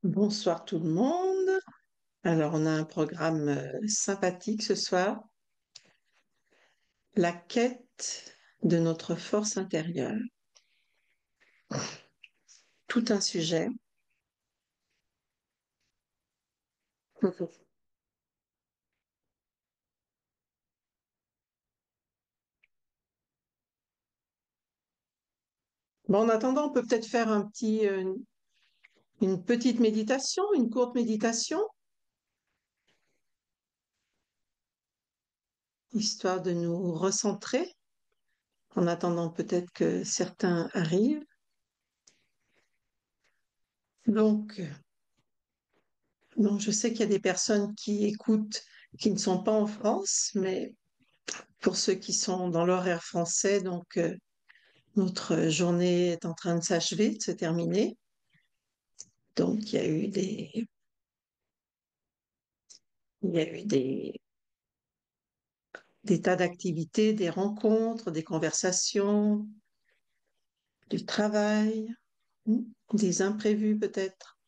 Bonsoir tout le monde. Alors, on a un programme sympathique ce soir, la quête de notre force intérieure. Tout un sujet. Bon, en attendant, on peut peut-être faire une petite méditation, une courte méditation, histoire de nous recentrer, en attendant peut-être que certains arrivent. Donc, je sais qu'il y a des personnes qui écoutent, qui ne sont pas en France, mais pour ceux qui sont dans l'horaire français, notre journée est en train de s'achever, de se terminer. Donc, il y a eu des tas d'activités, des rencontres, des conversations, du travail, des imprévus peut-être.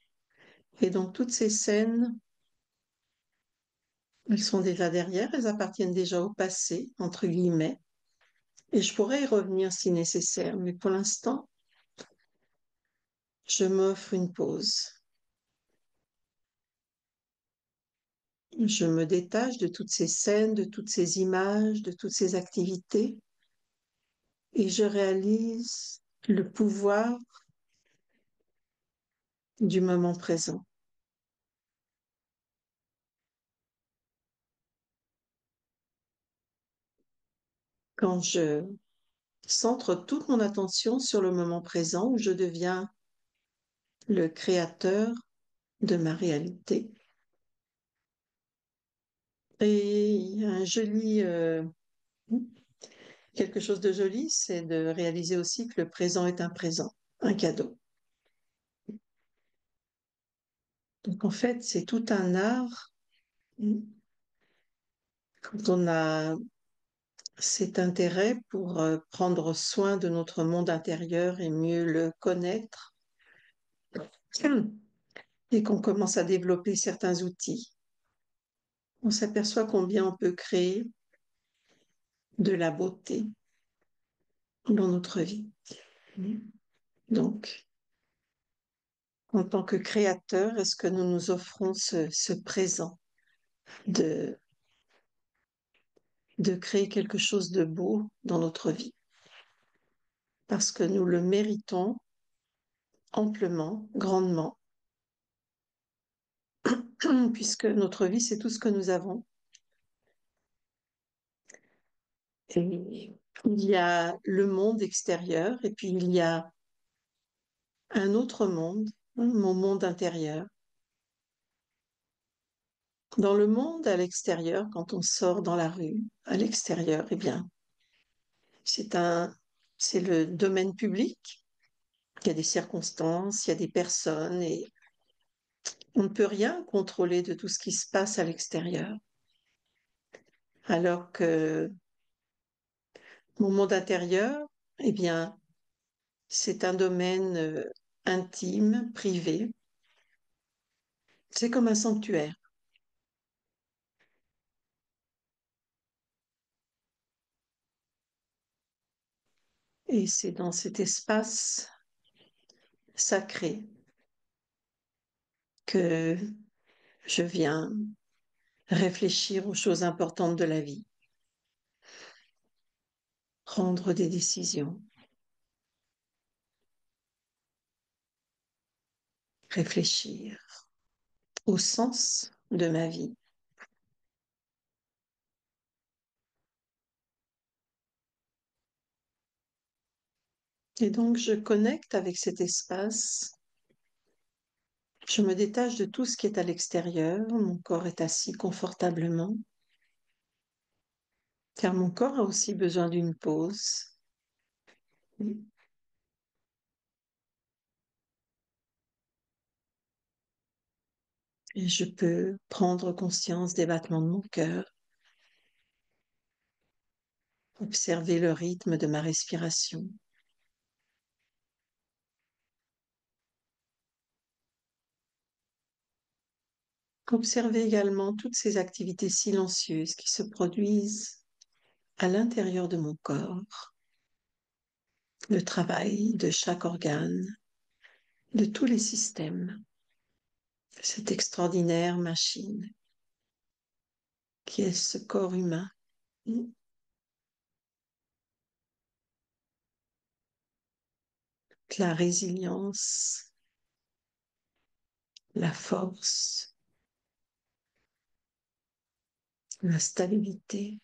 Et donc, toutes ces scènes, elles sont déjà derrière, elles appartiennent déjà au passé, entre guillemets. Et je pourrais y revenir si nécessaire, mais pour l'instant, je m'offre une pause. Je me détache de toutes ces scènes, de toutes ces images, de toutes ces activités, et je réalise le pouvoir du moment présent. Quand je centre toute mon attention sur le moment présent où je deviens le créateur de ma réalité. Et il y a quelque chose de joli, c'est de réaliser aussi que le présent est un présent, un cadeau. Donc en fait, c'est tout un art quand on a cet intérêt pour prendre soin de notre monde intérieur et mieux le connaître et qu'on commence à développer certains outils. On s'aperçoit combien on peut créer de la beauté dans notre vie. Donc, en tant que créateur, est-ce que nous nous offrons ce présent de, de créer quelque chose de beau dans notre vie? Parce que nous le méritons amplement, grandement, puisque notre vie, c'est tout ce que nous avons. Et il y a le monde extérieur et puis il y a un autre monde, mon monde intérieur. Dans le monde à l'extérieur, quand on sort dans la rue, à l'extérieur, eh bien, c'est un, c'est le domaine public. Il y a des circonstances, il y a des personnes et on ne peut rien contrôler de tout ce qui se passe à l'extérieur. Alors que mon monde intérieur, eh bien, c'est un domaine intime, privé. C'est comme un sanctuaire. Et c'est dans cet espace sacré que je viens réfléchir aux choses importantes de la vie, prendre des décisions, réfléchir au sens de ma vie. Et donc, je connecte avec cet espace. Je me détache de tout ce qui est à l'extérieur. Mon corps est assis confortablement, car mon corps a aussi besoin d'une pause. Et je peux prendre conscience des battements de mon cœur, observer le rythme de ma respiration. Observez également toutes ces activités silencieuses qui se produisent à l'intérieur de mon corps, le travail de chaque organe, de tous les systèmes, cette extraordinaire machine qui est ce corps humain. La résilience, la force, la stabilité.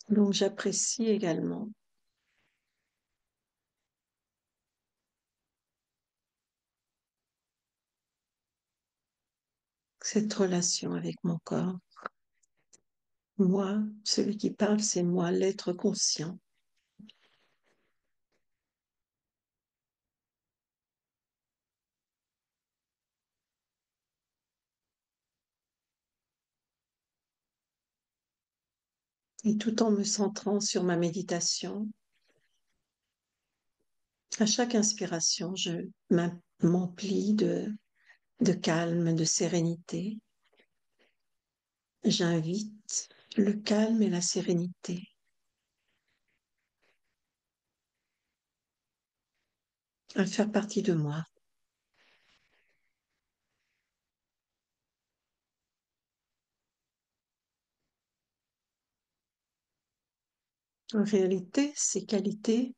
Donc j'apprécie également cette relation avec mon corps. Moi, celui qui parle, c'est moi, l'être conscient. Et tout en me centrant sur ma méditation, à chaque inspiration, je m'emplis de calme, de sérénité. J'invite le calme et la sérénité à faire partie de moi. En réalité, ces qualités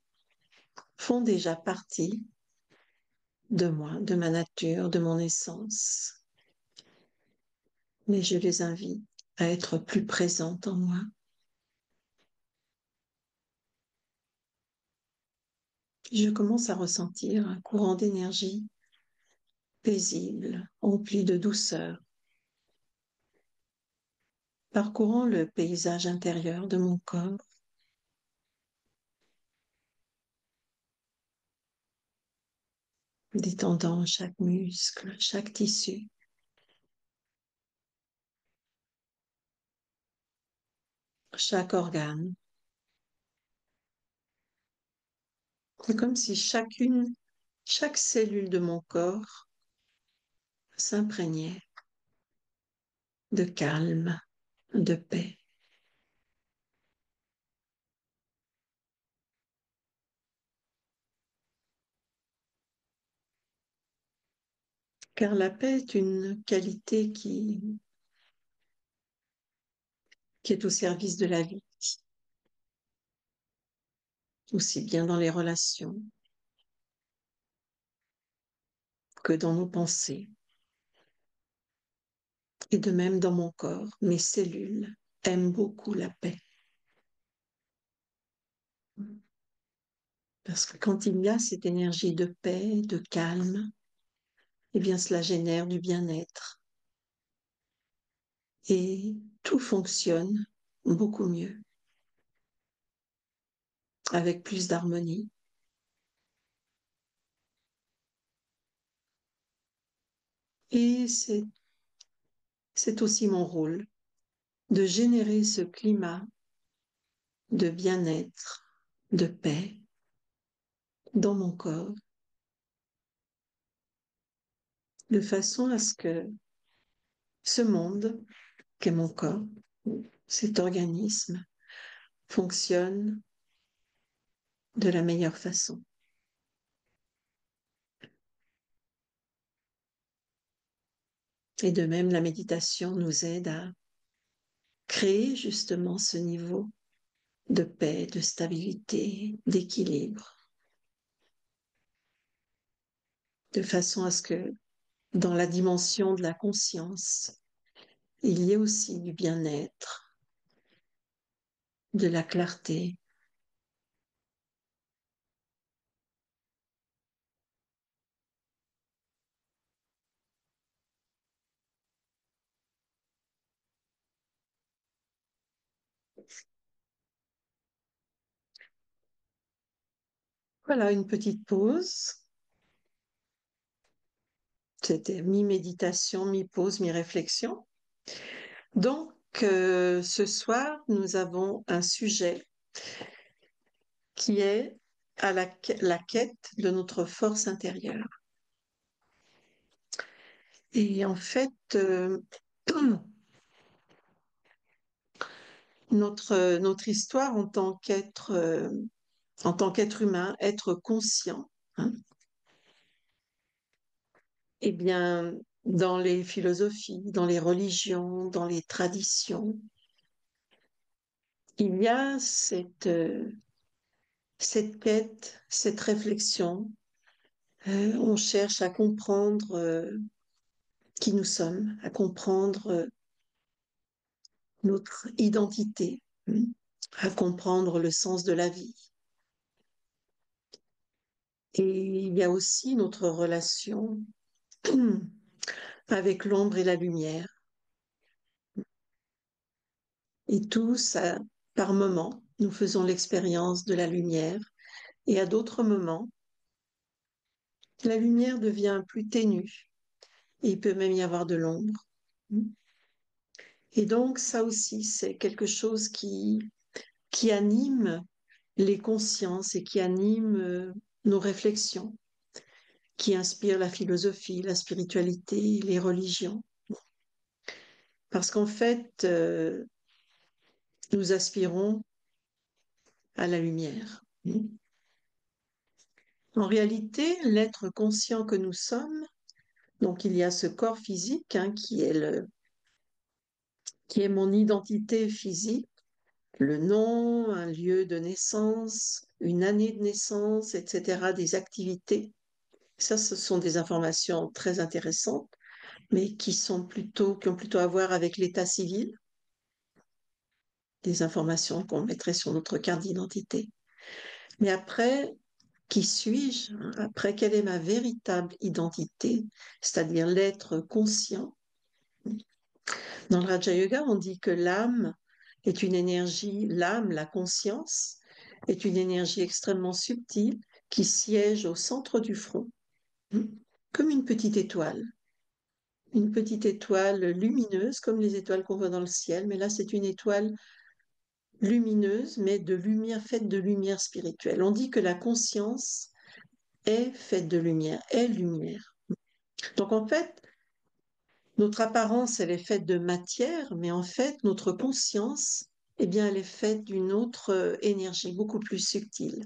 font déjà partie de moi, de ma nature, de mon essence. Mais je les invite à être plus présentes en moi. Je commence à ressentir un courant d'énergie paisible, empli de douceur, parcourant le paysage intérieur de mon corps, détendant chaque muscle, chaque tissu, chaque organe. C'est comme si chaque cellule de mon corps s'imprégnait de calme, de paix. Car la paix est une qualité qui est au service de la vie, aussi bien dans les relations que dans nos pensées, et de même dans mon corps. Mes cellules aiment beaucoup la paix. Parce que quand il y a cette énergie de paix, de calme, eh bien cela génère du bien-être. Et tout fonctionne beaucoup mieux, avec plus d'harmonie. Et c'est aussi mon rôle de générer ce climat de bien-être, de paix dans mon corps, de façon à ce que ce monde qu'est mon corps, cet organisme, fonctionne de la meilleure façon. Et de même, la méditation nous aide à créer justement ce niveau de paix, de stabilité, d'équilibre, de façon à ce que dans la dimension de la conscience, il y ait aussi du bien-être, de la clarté. Voilà une petite pause. C'était mi-méditation, mi-pause, mi-réflexion. Donc, ce soir, nous avons un sujet qui est à la quête de notre force intérieure. Et en fait, notre histoire en tant qu'être humain, être conscient, hein, eh bien, dans les philosophies, dans les religions, dans les traditions, il y a cette quête, cette réflexion. On cherche à comprendre qui nous sommes, à comprendre notre identité, hein, à comprendre le sens de la vie. Et il y a aussi notre relation avec l'ombre et la lumière. Et tous, par moments, nous faisons l'expérience de la lumière. Et à d'autres moments, la lumière devient plus ténue. Et il peut même y avoir de l'ombre. Et donc, ça aussi, c'est quelque chose qui anime les consciences et qui anime nos réflexions, qui inspire la philosophie, la spiritualité, les religions. Parce qu'en fait, nous aspirons à la lumière. En réalité, l'être conscient que nous sommes, donc il y a ce corps physique hein, qui est mon identité physique, le nom, un lieu de naissance, une année de naissance, etc., des activités. Ça, ce sont des informations très intéressantes, mais qui ont plutôt à voir avec l'état civil, des informations qu'on mettrait sur notre carte d'identité. Mais après, qui suis-je? Après, quelle est ma véritable identité? C'est-à-dire l'être conscient. Dans le Raja Yoga, on dit que l'âme est une énergie, l'âme, la conscience, est une énergie extrêmement subtile qui siège au centre du front, comme une petite étoile lumineuse, comme les étoiles qu'on voit dans le ciel, mais là c'est une étoile lumineuse, mais de lumière, faite de lumière spirituelle. On dit que la conscience est faite de lumière, est lumière. Donc en fait, notre apparence, elle est faite de matière, mais en fait, notre conscience, eh bien, elle est faite d'une autre énergie, beaucoup plus subtile,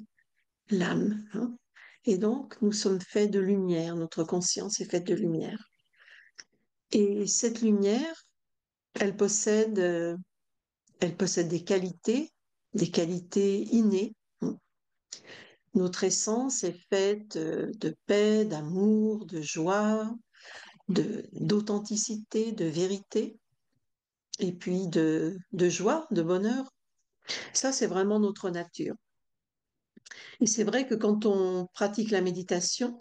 l'âme, hein. Et donc, nous sommes faits de lumière, notre conscience est faite de lumière. Et cette lumière, elle possède, euh, elle possède des qualités innées. Notre essence est faite de paix, d'amour, de joie, d'authenticité, de vérité, et puis de joie, de bonheur. Ça, c'est vraiment notre nature. Et c'est vrai que quand on pratique la méditation,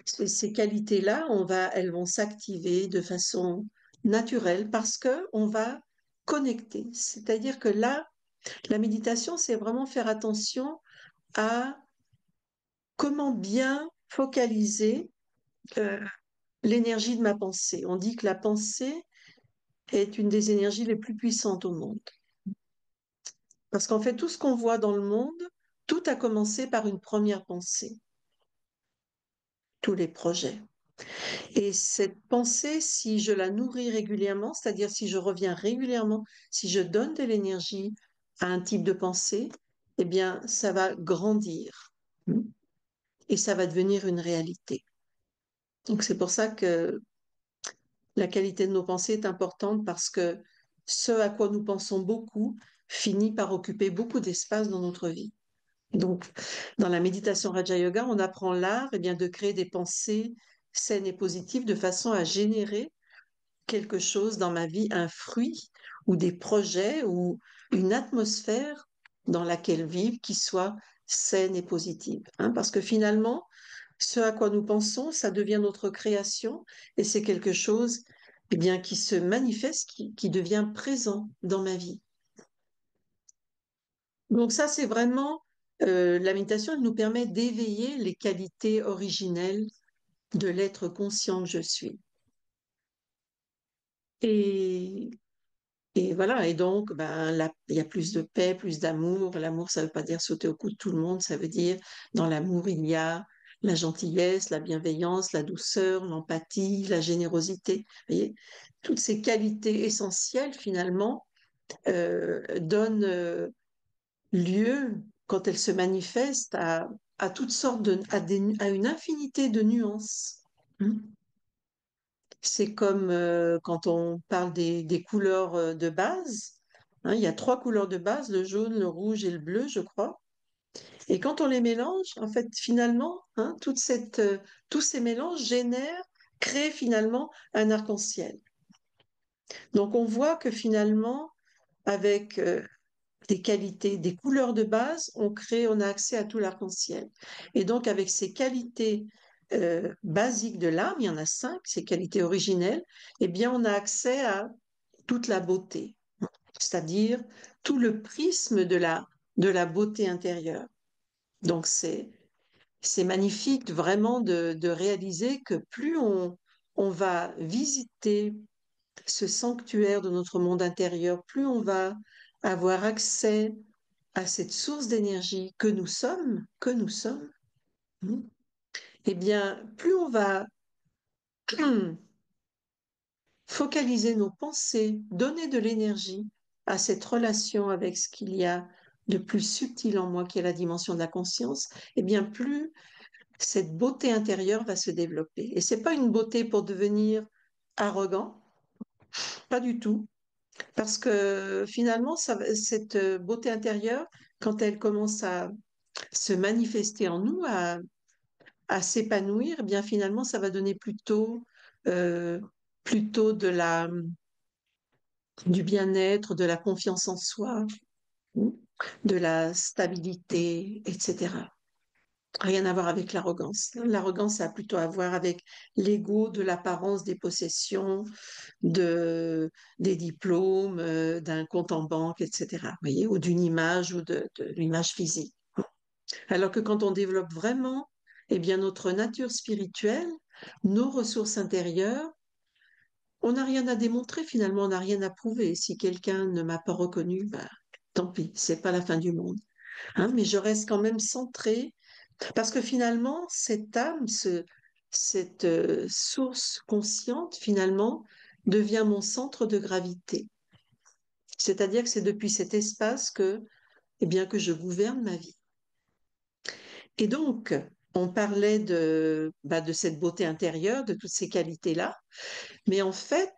ces qualités-là, elles vont s'activer de façon naturelle parce que on va connecter. C'est-à-dire que là, la méditation, c'est vraiment faire attention à comment bien focaliser euh, l'énergie de ma pensée. On dit que la pensée est une des énergies les plus puissantes au monde. Parce qu'en fait, tout ce qu'on voit dans le monde, tout a commencé par une première pensée, tous les projets. Et cette pensée, si je la nourris régulièrement, c'est-à-dire si je reviens régulièrement, si je donne de l'énergie à un type de pensée, eh bien, ça va grandir et ça va devenir une réalité. Donc, c'est pour ça que la qualité de nos pensées est importante parce que ce à quoi nous pensons beaucoup finit par occuper beaucoup d'espace dans notre vie. Donc, dans la méditation Raja Yoga, on apprend l'art eh bien, de créer des pensées saines et positives de façon à générer quelque chose dans ma vie, un fruit ou des projets ou une atmosphère dans laquelle vivre qui soit saine et positive. Hein, parce que finalement, ce à quoi nous pensons, ça devient notre création et c'est quelque chose eh bien, qui se manifeste, qui devient présent dans ma vie. Donc ça, c'est vraiment, la méditation, elle nous permet d'éveiller les qualités originelles de l'être conscient que je suis. Et Et voilà, et donc, ben, il y a plus de paix, plus d'amour. L'amour, ça ne veut pas dire sauter au cou de tout le monde, ça veut dire dans l'amour, il y a la gentillesse, la bienveillance, la douceur, l'empathie, la générosité. Vous voyez, toutes ces qualités essentielles, finalement, donnent lieu, quand elles se manifestent, à toutes sortes à une infinité de nuances. Hein. C'est comme quand on parle des couleurs de base. Hein, il y a trois couleurs de base, le jaune, le rouge et le bleu, je crois. Et quand on les mélange, en fait, finalement, hein, tous ces mélanges créent finalement un arc-en-ciel. Donc on voit que finalement, avec des qualités, des couleurs de base, on a accès à tout l'arc-en-ciel. Et donc avec ces qualités basiques de l'âme, il y en a cinq, ces qualités originelles, eh bien on a accès à toute la beauté, c'est-à-dire tout le prisme de la beauté intérieure. Donc c'est magnifique vraiment de réaliser que plus on va visiter ce sanctuaire de notre monde intérieur, plus on va avoir accès à cette source d'énergie que nous sommes, hein, eh bien, plus on va focaliser nos pensées, donner de l'énergie à cette relation avec ce qu'il y a de plus subtil en moi, qui est la dimension de la conscience, eh bien, plus cette beauté intérieure va se développer. Et c'est pas une beauté pour devenir arrogant, pas du tout, parce que finalement, cette beauté intérieure, quand elle commence à se manifester en nous, à s'épanouir, eh bien finalement, ça va donner euh, plutôt du bien-être, de la confiance en soi, de la stabilité, etc. Rien à voir avec l'arrogance. L'arrogance, ça a plutôt à voir avec l'ego de l'apparence des possessions, de, des diplômes, d'un compte en banque, etc. Vous voyez, ou d'une image ou de l'image physique. Alors que quand on développe vraiment, eh bien, notre nature spirituelle, nos ressources intérieures, on n'a rien à démontrer finalement, on n'a rien à prouver. Si quelqu'un ne m'a pas reconnu, bah, tant pis, c'est pas la fin du monde. Hein, mais je reste quand même centrée parce que finalement, cette âme, cette source consciente, finalement, devient mon centre de gravité. C'est-à-dire que c'est depuis cet espace eh bien, que je gouverne ma vie. Et donc, on parlait de cette beauté intérieure, de toutes ces qualités-là, mais en fait,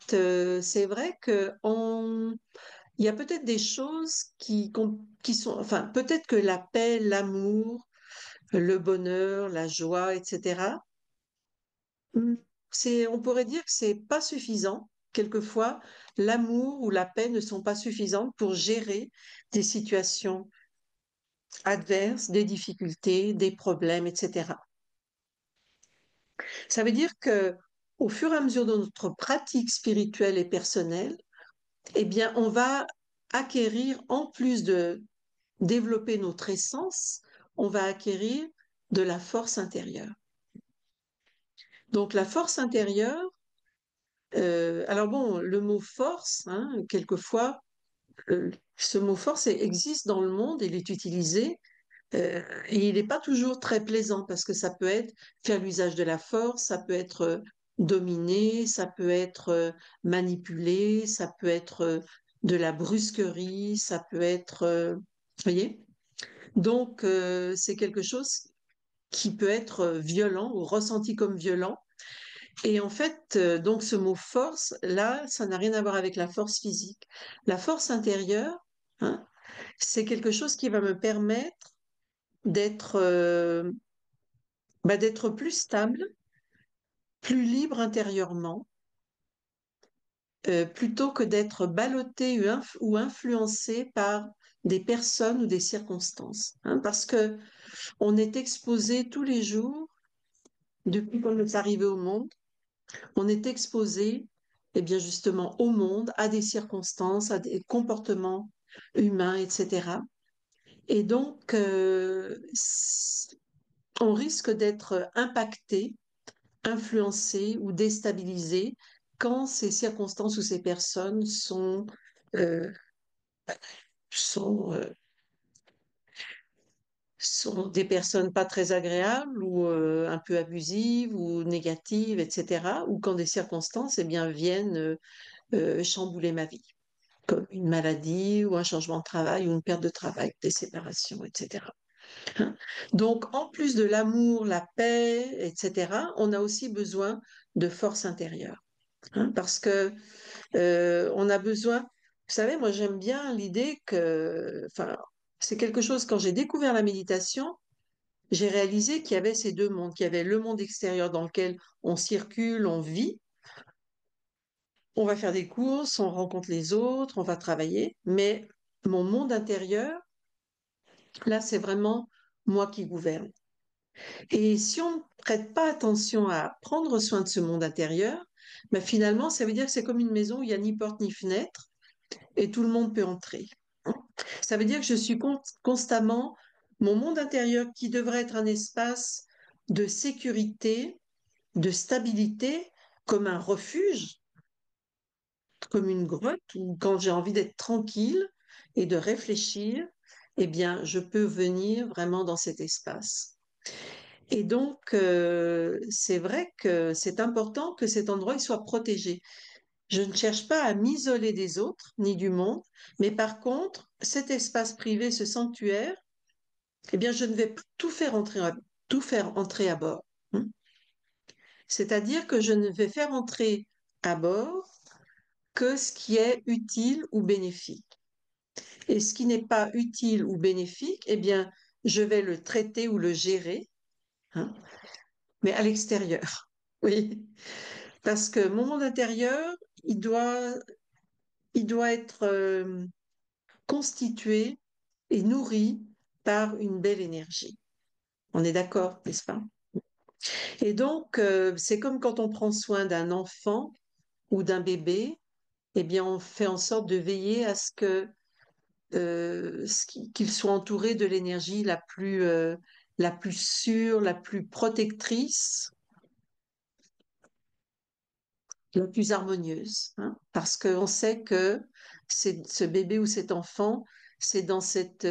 c'est vrai il y a peut-être des choses qui sont, enfin, peut-être que la paix, l'amour, le bonheur, la joie, etc., hmm, on pourrait dire que c'est pas suffisant. Quelquefois, l'amour ou la paix ne sont pas suffisantes pour gérer des situations adverses, des difficultés, des problèmes, etc. Ça veut dire que au fur et à mesure de notre pratique spirituelle et personnelle, eh bien, on va acquérir, en plus de développer notre essence, on va acquérir de la force intérieure. Donc, la force intérieure, alors bon, le mot force, hein, quelquefois, ce mot force existe dans le monde, il est utilisé, et il n'est pas toujours très plaisant parce que ça peut être faire l'usage de la force, ça peut être dominer, ça peut être manipuler, ça peut être de la brusquerie, ça peut être, vous voyez? Donc, c'est quelque chose qui peut être violent ou ressenti comme violent. Et en fait, donc ce mot force, là, ça n'a rien à voir avec la force physique. La force intérieure, hein, c'est quelque chose qui va me permettre d'être d'être plus stable, plus libre intérieurement, plutôt que d'être ballotté ou influencé par des personnes ou des circonstances. Hein, parce que on est exposé tous les jours, depuis qu'on est arrivé au monde, on est exposé, eh bien justement, au monde, à des circonstances, à des comportements humains, etc. Et donc, on risque d'être impacté, influencé ou déstabilisé quand ces circonstances ou ces personnes sont euh, sont, euh, sont des personnes pas très agréables ou un peu abusives ou négatives, etc. Ou quand des circonstances, eh bien, viennent chambouler ma vie, comme une maladie ou un changement de travail ou une perte de travail, des séparations, etc. Hein. Donc, en plus de l'amour, la paix, etc., on a aussi besoin de force intérieure. Hein, parce que on a besoin. Vous savez, moi j'aime bien l'idée que, enfin, c'est quelque chose, quand j'ai découvert la méditation, j'ai réalisé qu'il y avait ces deux mondes, qu'il y avait le monde extérieur dans lequel on circule, on vit, on va faire des courses, on rencontre les autres, on va travailler, mais mon monde intérieur, là, c'est vraiment moi qui gouverne. Et si on ne prête pas attention à prendre soin de ce monde intérieur, ben finalement, ça veut dire que c'est comme une maison où il n'y a ni porte ni fenêtre et tout le monde peut entrer. Hein. Ça veut dire que je suis constamment, mon monde intérieur qui devrait être un espace de sécurité, de stabilité, comme un refuge, comme une grotte, où quand j'ai envie d'être tranquille et de réfléchir, eh bien, je peux venir vraiment dans cet espace. Et donc, c'est vrai que c'est important que cet endroit il soit protégé. Je ne cherche pas à m'isoler des autres ni du monde, mais par contre, cet espace privé, ce sanctuaire, eh bien, je ne vais pas tout faire entrer à bord. Hein. C'est-à-dire que je ne vais faire entrer à bord que ce qui est utile ou bénéfique. Et ce qui n'est pas utile ou bénéfique, eh bien, je vais le traiter ou le gérer, hein, mais à l'extérieur. Oui, parce que mon monde intérieur, il doit, il doit être constitué et nourri par une belle énergie. On est d'accord, n'est-ce pas? Et donc, c'est comme quand on prend soin d'un enfant ou d'un bébé, eh bien, on fait en sorte de veiller à ce que qu'il soit entouré de l'énergie la plus sûre, la plus protectrice, la plus harmonieuse. Hein, parce qu'on sait que ce bébé ou cet enfant, c'est dans cette,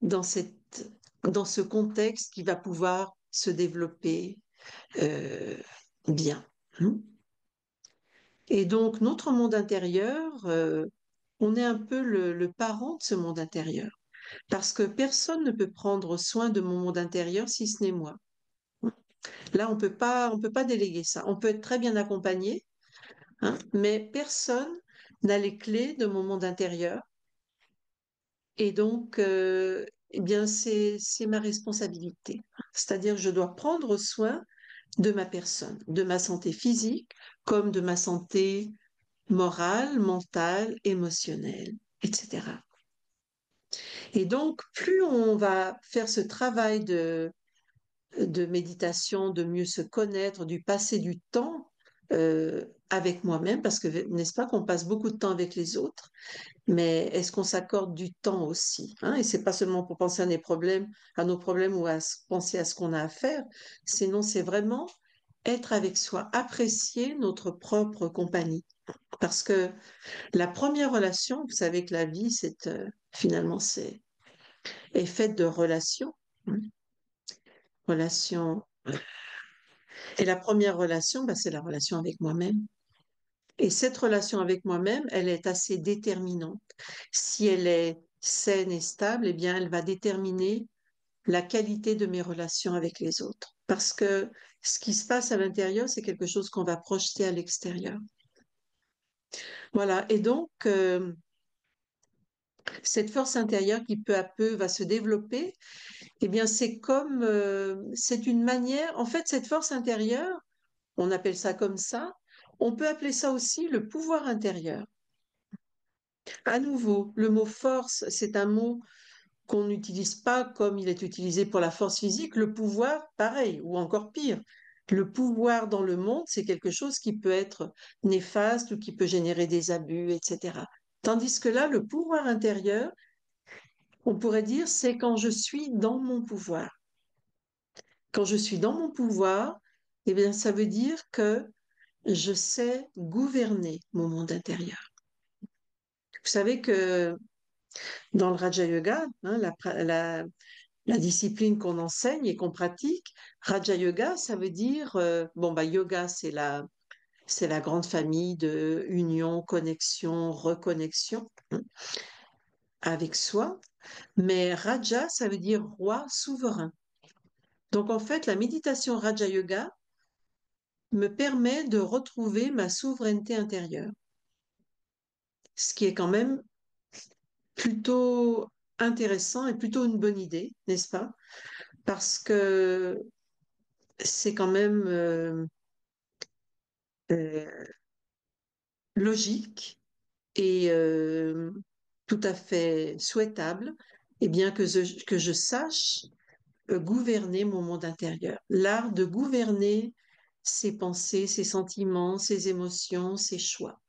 dans ce contexte qui va pouvoir se développer euh, bien. Hein. Et donc, notre monde intérieur, on est un peu le parent de ce monde intérieur, parce que personne ne peut prendre soin de mon monde intérieur si ce n'est moi. Là, on peut pas déléguer ça. On peut être très bien accompagné, hein, mais personne n'a les clés de mon monde intérieur. Et donc, eh bien, c'est ma responsabilité. C'est-à-dire que je dois prendre soin de ma personne, de ma santé physique, comme de ma santé morale, mentale, émotionnelle, etc. Et donc, plus on va faire ce travail de méditation, de mieux se connaître, du passer du temps avec moi-même, parce que n'est-ce pas qu'on passe beaucoup de temps avec les autres, mais est-ce qu'on s'accorde du temps aussi, hein? Et c'est pas seulement pour penser à nos problèmes ou penser à ce qu'on a à faire, sinon c'est vraiment être avec soi, apprécier notre propre compagnie. Parce que la première relation, vous savez que la vie, finalement, est faite de relations. Hein. Relations. Et la première relation, bah, c'est la relation avec moi-même. Et cette relation avec moi-même, elle est assez déterminante. Si elle est saine et stable, eh bien, elle va déterminer la qualité de mes relations avec les autres. Parce que ce qui se passe à l'intérieur, c'est quelque chose qu'on va projeter à l'extérieur. Voilà. Et donc, cette force intérieure qui peu à peu va se développer, eh bien, c'est une manière, en fait, cette force intérieure, on appelle ça comme ça, on peut appeler ça aussi le pouvoir intérieur. À nouveau, le mot force, c'est un mot qu'on n'utilise pas comme il est utilisé pour la force physique. Le pouvoir, pareil, ou encore pire. Le pouvoir dans le monde, c'est quelque chose qui peut être néfaste ou qui peut générer des abus, etc. Tandis que là, le pouvoir intérieur, on pourrait dire, c'est quand je suis dans mon pouvoir. Quand je suis dans mon pouvoir, eh bien, ça veut dire que je sais gouverner mon monde intérieur. Vous savez que dans le Raja Yoga, hein, la discipline qu'on enseigne et qu'on pratique, Raja Yoga, ça veut dire, bon, bah, yoga, c'est la grande famille de union, connexion, reconnexion, hein, avec soi. Mais Raja, ça veut dire roi souverain. Donc en fait, la méditation Raja Yoga me permet de retrouver ma souveraineté intérieure, ce qui est quand même plutôt intéressant et plutôt une bonne idée, n'est-ce pas? Parce que c'est quand même euh, logique et tout à fait souhaitable, et bien que je sache gouverner mon monde intérieur. L'art de gouverner ses pensées, ses sentiments, ses émotions, ses choix.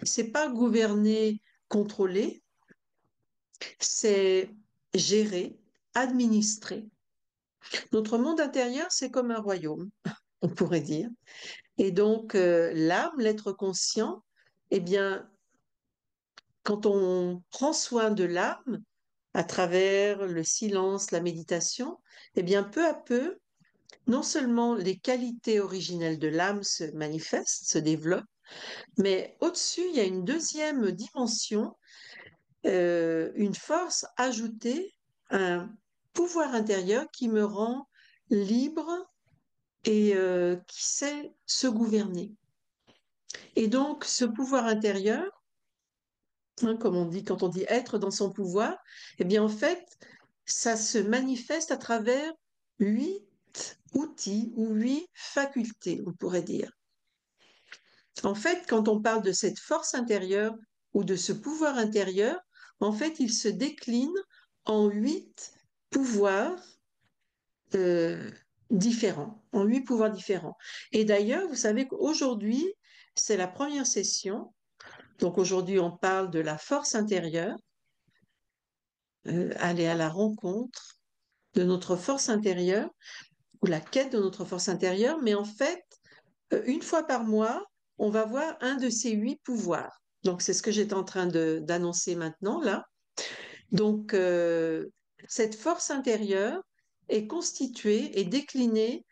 C'est pas gouverner, contrôler, c'est gérer, administrer. Notre monde intérieur, c'est comme un royaume, on pourrait dire. Et donc, l'âme, l'être conscient, eh bien, quand on prend soin de l'âme à travers le silence, la méditation, eh bien, peu à peu, non seulement les qualités originelles de l'âme se manifestent, se développent, mais au-dessus, il y a une deuxième dimension, une force ajoutée, un pouvoir intérieur qui me rend libre et qui sait se gouverner. Et donc, ce pouvoir intérieur, hein, comme on dit, quand on dit être dans son pouvoir, eh bien, en fait, ça se manifeste à travers 8 outils ou 8 facultés, on pourrait dire. En fait, quand on parle de cette force intérieure ou de ce pouvoir intérieur, en fait, il se décline en 8 pouvoirs euh, différents, en 8 pouvoirs différents. Et d'ailleurs, vous savez qu'aujourd'hui, c'est la première session. Donc aujourd'hui, on parle de la force intérieure, aller à la rencontre de notre force intérieure ou la quête de notre force intérieure. Mais en fait, une fois par mois, on va voir un de ces 8 pouvoirs. Donc c'est ce que j'étais en train d'annoncer maintenant là. Donc cette force intérieure est constituée et déclinée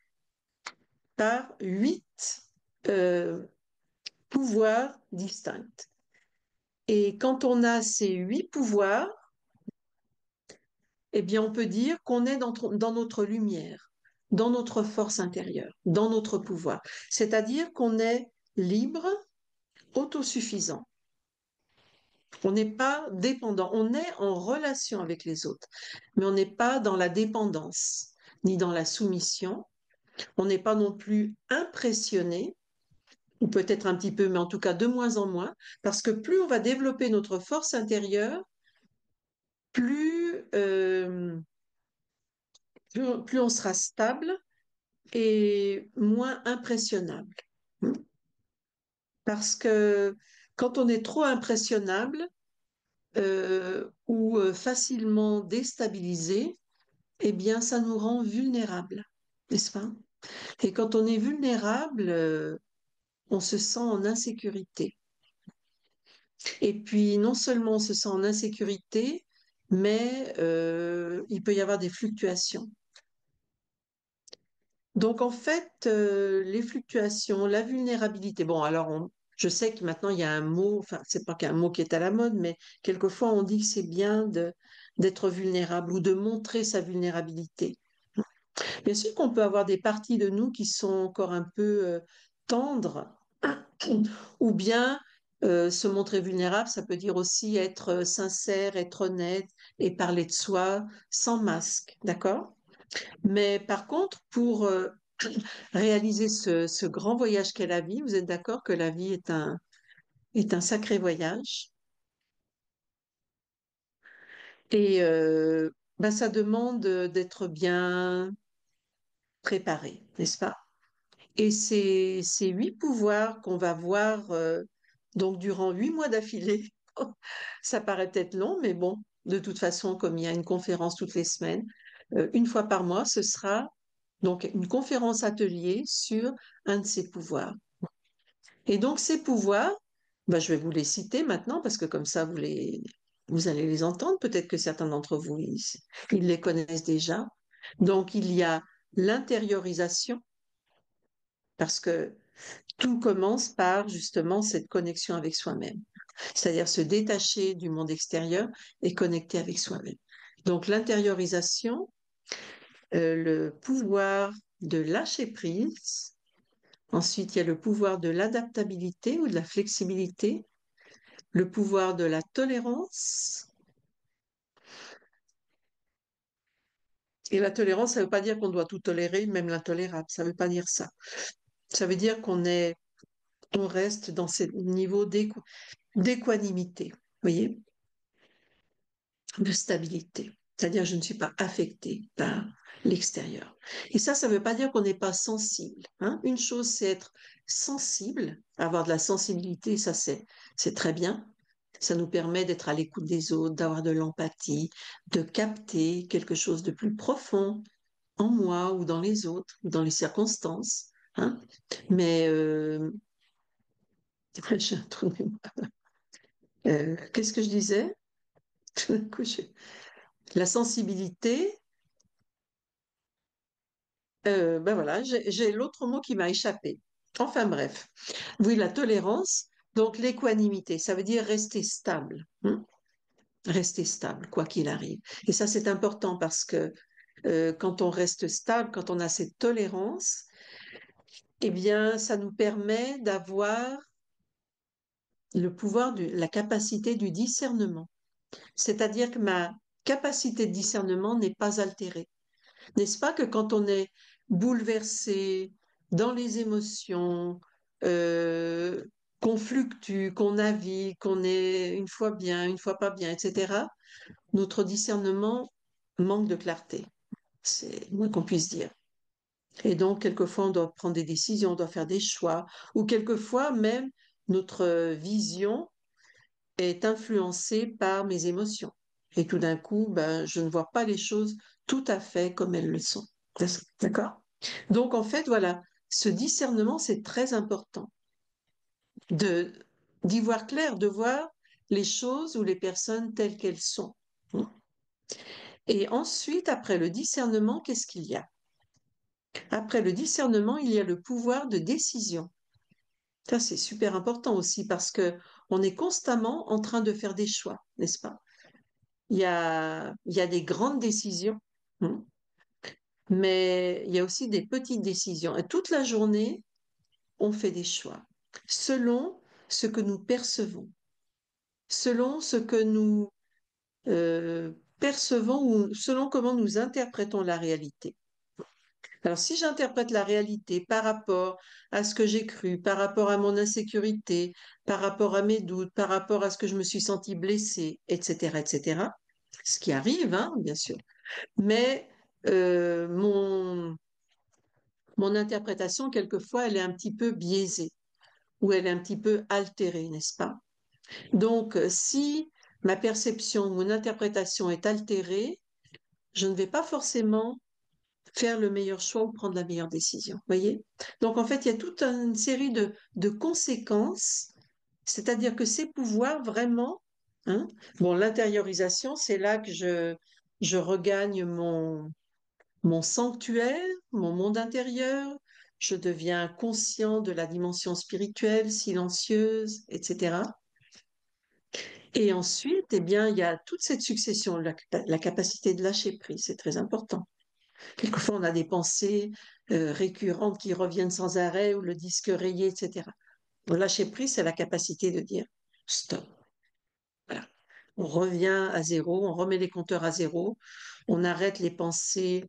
par 8 pouvoirs distincts. Et quand on a ces 8 pouvoirs, eh bien, on peut dire qu'on est dans notre lumière, dans notre force intérieure, dans notre pouvoir. C'est-à-dire qu'on est libre, autosuffisant. On n'est pas dépendant. On est en relation avec les autres, mais on n'est pas dans la dépendance, ni dans la soumission. On n'est pas non plus impressionné, ou peut-être un petit peu, mais en tout cas de moins en moins, parce que plus on va développer notre force intérieure, plus, plus on sera stable et moins impressionnable. Parce que quand on est trop impressionnable ou facilement déstabilisé, eh bien, ça nous rend vulnérables, n'est-ce pas? Et quand on est vulnérable, on se sent en insécurité. Et puis, non seulement on se sent en insécurité, mais il peut y avoir des fluctuations. Donc, en fait, les fluctuations, la vulnérabilité, bon, alors je sais que maintenant il y a un mot, enfin, c'est pas qu'un mot qui est à la mode, mais quelquefois on dit que c'est bien d'être vulnérable ou de montrer sa vulnérabilité. Bien sûr qu'on peut avoir des parties de nous qui sont encore un peu tendres, ou bien se montrer vulnérable, ça peut dire aussi être sincère, être honnête et parler de soi sans masque, d'accord? Mais par contre, pour réaliser ce grand voyage qu'est la vie, vous êtes d'accord que la vie est un sacré voyage et ben, ça demande d'être bien préparé, n'est-ce pas? Et ces 8 pouvoirs qu'on va voir donc durant 8 mois d'affilée, ça paraît peut-être long, mais bon, de toute façon, comme il y a une conférence toutes les semaines, une fois par mois, ce sera donc une conférence atelier sur un de ces pouvoirs. Et donc ces pouvoirs, Ben, je vais vous les citer maintenant parce que comme ça, vous allez les entendre. Peut-être que certains d'entre vous, ils les connaissent déjà. Donc, il y a l'intériorisation parce que tout commence par justement cette connexion avec soi-même, c'est-à-dire se détacher du monde extérieur et connecter avec soi-même. Donc, l'intériorisation, le pouvoir de lâcher prise. Ensuite, il y a le pouvoir de l'adaptabilité ou de la flexibilité, le pouvoir de la tolérance. Et la tolérance, ça ne veut pas dire qu'on doit tout tolérer, même l'intolérable. Ça ne veut pas dire ça. Ça veut dire on reste dans ce niveau d'équanimité, vous voyez, de stabilité. C'est-à-dire, je ne suis pas affectée par l'extérieur. Et ça ne veut pas dire qu'on n'est pas sensible, hein. Une chose, c'est être sensible, avoir de la sensibilité, ça c'est très bien. Ça nous permet d'être à l'écoute des autres, d'avoir de l'empathie, de capter quelque chose de plus profond en moi ou dans les autres, ou dans les circonstances, hein. Mais j'ai un trou de mémoire. Qu'est-ce que je disais? Tout d'un coup, la sensibilité, ben voilà, j'ai l'autre mot qui m'a échappé. Enfin bref. Oui, la tolérance, donc l'équanimité, ça veut dire rester stable, hein. Rester stable, quoi qu'il arrive. Et ça, c'est important parce que quand on reste stable, quand on a cette tolérance, eh bien, ça nous permet d'avoir le pouvoir, la capacité du discernement. C'est-à-dire que ma capacité de discernement n'est pas altérée. N'est-ce pas que quand on est bouleversé dans les émotions, euh, qu'on fluctue, qu'on navigue, qu'on est une fois bien, une fois pas bien, etc., notre discernement manque de clarté. C'est le moins qu'on puisse dire. Et donc, quelquefois, on doit prendre des décisions, on doit faire des choix, ou quelquefois même notre vision est influencée par mes émotions. Et tout d'un coup, ben, je ne vois pas les choses tout à fait comme elles le sont. D'accord? Donc, en fait, voilà, ce discernement, c'est très important de, d'y voir clair, de voir les choses ou les personnes telles qu'elles sont. Et ensuite, après le discernement, qu'est-ce qu'il y a? Après le discernement, il y a le pouvoir de décision. Ça, c'est super important aussi parce que on est constamment en train de faire des choix, n'est-ce pas? Il y a des grandes décisions, hein, mais il y a aussi des petites décisions. Et toute la journée, on fait des choix selon ce que nous percevons, selon ce que nous percevons ou selon comment nous interprétons la réalité. Alors, si j'interprète la réalité par rapport à ce que j'ai cru, par rapport à mon insécurité, par rapport à mes doutes, par rapport à ce que je me suis sentie blessée, etc., ce qui arrive, hein, bien sûr, mais euh, mon, mon interprétation, quelquefois, elle est un petit peu biaisée ou elle est un petit peu altérée, n'est-ce pas? Donc, si ma perception, mon interprétation est altérée, je ne vais pas forcément faire le meilleur choix ou prendre la meilleure décision. Voyez? Donc, en fait, il y a toute une série de conséquences, c'est-à-dire que ces pouvoirs, vraiment, hein, bon, l'intériorisation, c'est là que je regagne mon sanctuaire, mon monde intérieur, je deviens conscient de la dimension spirituelle, silencieuse, etc. Et ensuite, eh bien, il y a toute cette succession, la capacité de lâcher prise, c'est très important. Quelquefois, on a des pensées récurrentes qui reviennent sans arrêt ou le disque rayé, etc. Le lâcher prise, c'est la capacité de dire stop. Voilà. On revient à zéro, on remet les compteurs à zéro, on arrête les pensées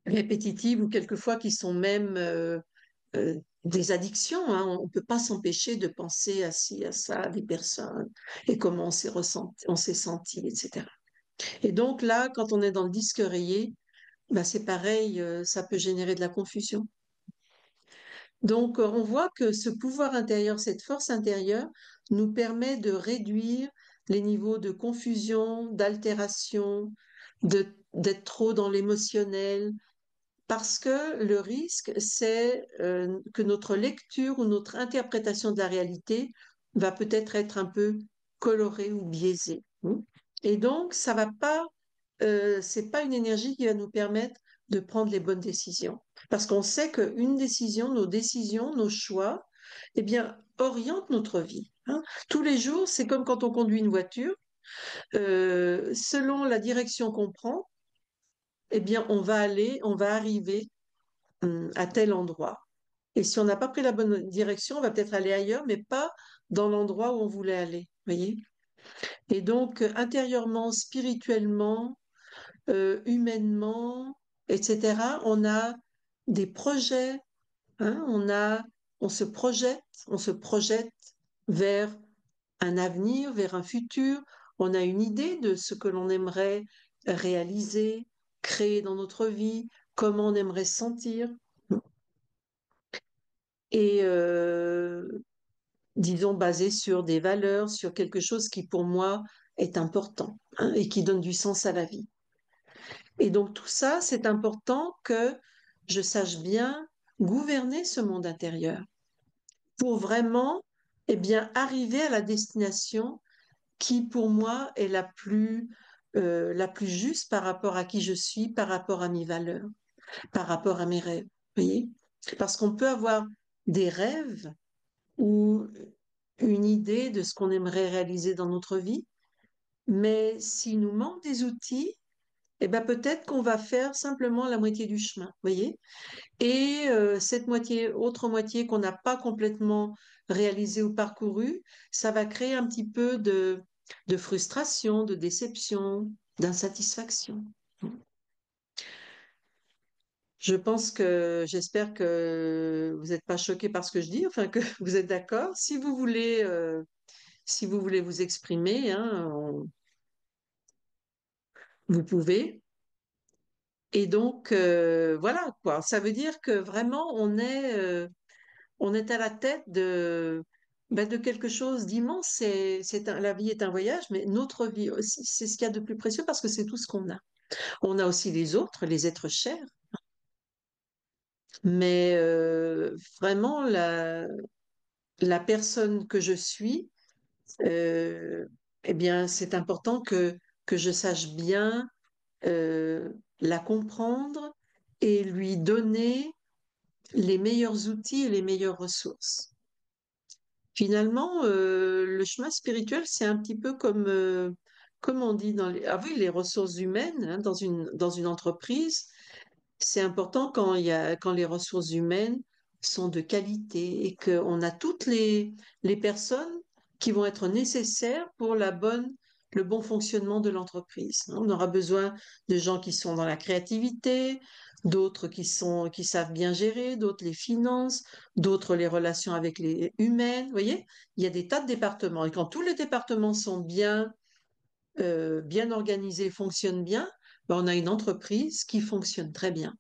répétitives ou quelquefois qui sont même des addictions, hein. On ne peut pas s'empêcher de penser à ci, à ça, à des personnes et comment on s'est senti, etc. Et donc là, quand on est dans le disque rayé, ben c'est pareil, ça peut générer de la confusion. Donc, on voit que ce pouvoir intérieur, cette force intérieure, nous permet de réduire les niveaux de confusion, d'altération, d'être trop dans l'émotionnel, parce que le risque, c'est que notre lecture ou notre interprétation de la réalité va peut-être être un peu colorée ou biaisée. Et donc, ça va pas, c'est pas une énergie qui va nous permettre de prendre les bonnes décisions. Parce qu'on sait qu'une décision, nos décisions, nos choix, eh bien, orientent notre vie. Tous les jours, c'est comme quand on conduit une voiture. Selon la direction qu'on prend, eh bien, on va arriver à tel endroit. Et si on n'a pas pris la bonne direction, on va peut-être aller ailleurs, mais pas dans l'endroit où on voulait aller. Voyez? Et donc, intérieurement, spirituellement, humainement, etc., on a des projets, on se projette vers un avenir, vers un futur. On a une idée de ce que l'on aimerait réaliser, créer dans notre vie, comment on aimerait se sentir. Et disons basé sur des valeurs, sur quelque chose qui pour moi est important et qui donne du sens à la vie. Et donc tout ça, c'est important que je sache bien gouverner ce monde intérieur pour vraiment arriver à la destination qui pour moi est la plus juste par rapport à qui je suis, par rapport à mes valeurs, par rapport à mes rêves. Vous voyez? Parce qu'on peut avoir des rêves ou une idée de ce qu'on aimerait réaliser dans notre vie, mais s'il nous manque des outils, eh ben peut-être qu'on va faire simplement la moitié du chemin, vous voyez? Et cette autre moitié qu'on n'a pas complètement réalisée ou parcourue, ça va créer un petit peu de frustration, de déception, d'insatisfaction. J'espère que vous n'êtes pas choqués par ce que je dis, enfin que vous êtes d'accord. Si vous voulez vous exprimer, vous pouvez. Et donc, voilà quoi. Ça veut dire que vraiment, on est à la tête de quelque chose d'immense. La vie est un voyage, mais notre vie aussi, c'est ce qu'il y a de plus précieux parce que c'est tout ce qu'on a. On a aussi les autres, les êtres chers, mais vraiment, la personne que je suis, euh, eh bien, c'est important que je sache bien la comprendre et lui donner les meilleurs outils et les meilleures ressources. Finalement, le chemin spirituel, c'est un petit peu comme on dit oui, les ressources humaines dans une entreprise. C'est important quand les ressources humaines sont de qualité et qu'on a les personnes qui vont être nécessaires pour le bon fonctionnement de l'entreprise. On aura besoin de gens qui sont dans la créativité, d'autres qui savent bien gérer, d'autres les finances, d'autres les relations avec les humaines. Vous voyez, il y a des tas de départements. Et quand tous les départements sont bien organisés, fonctionnent bien, ben, on a une entreprise qui fonctionne très bien.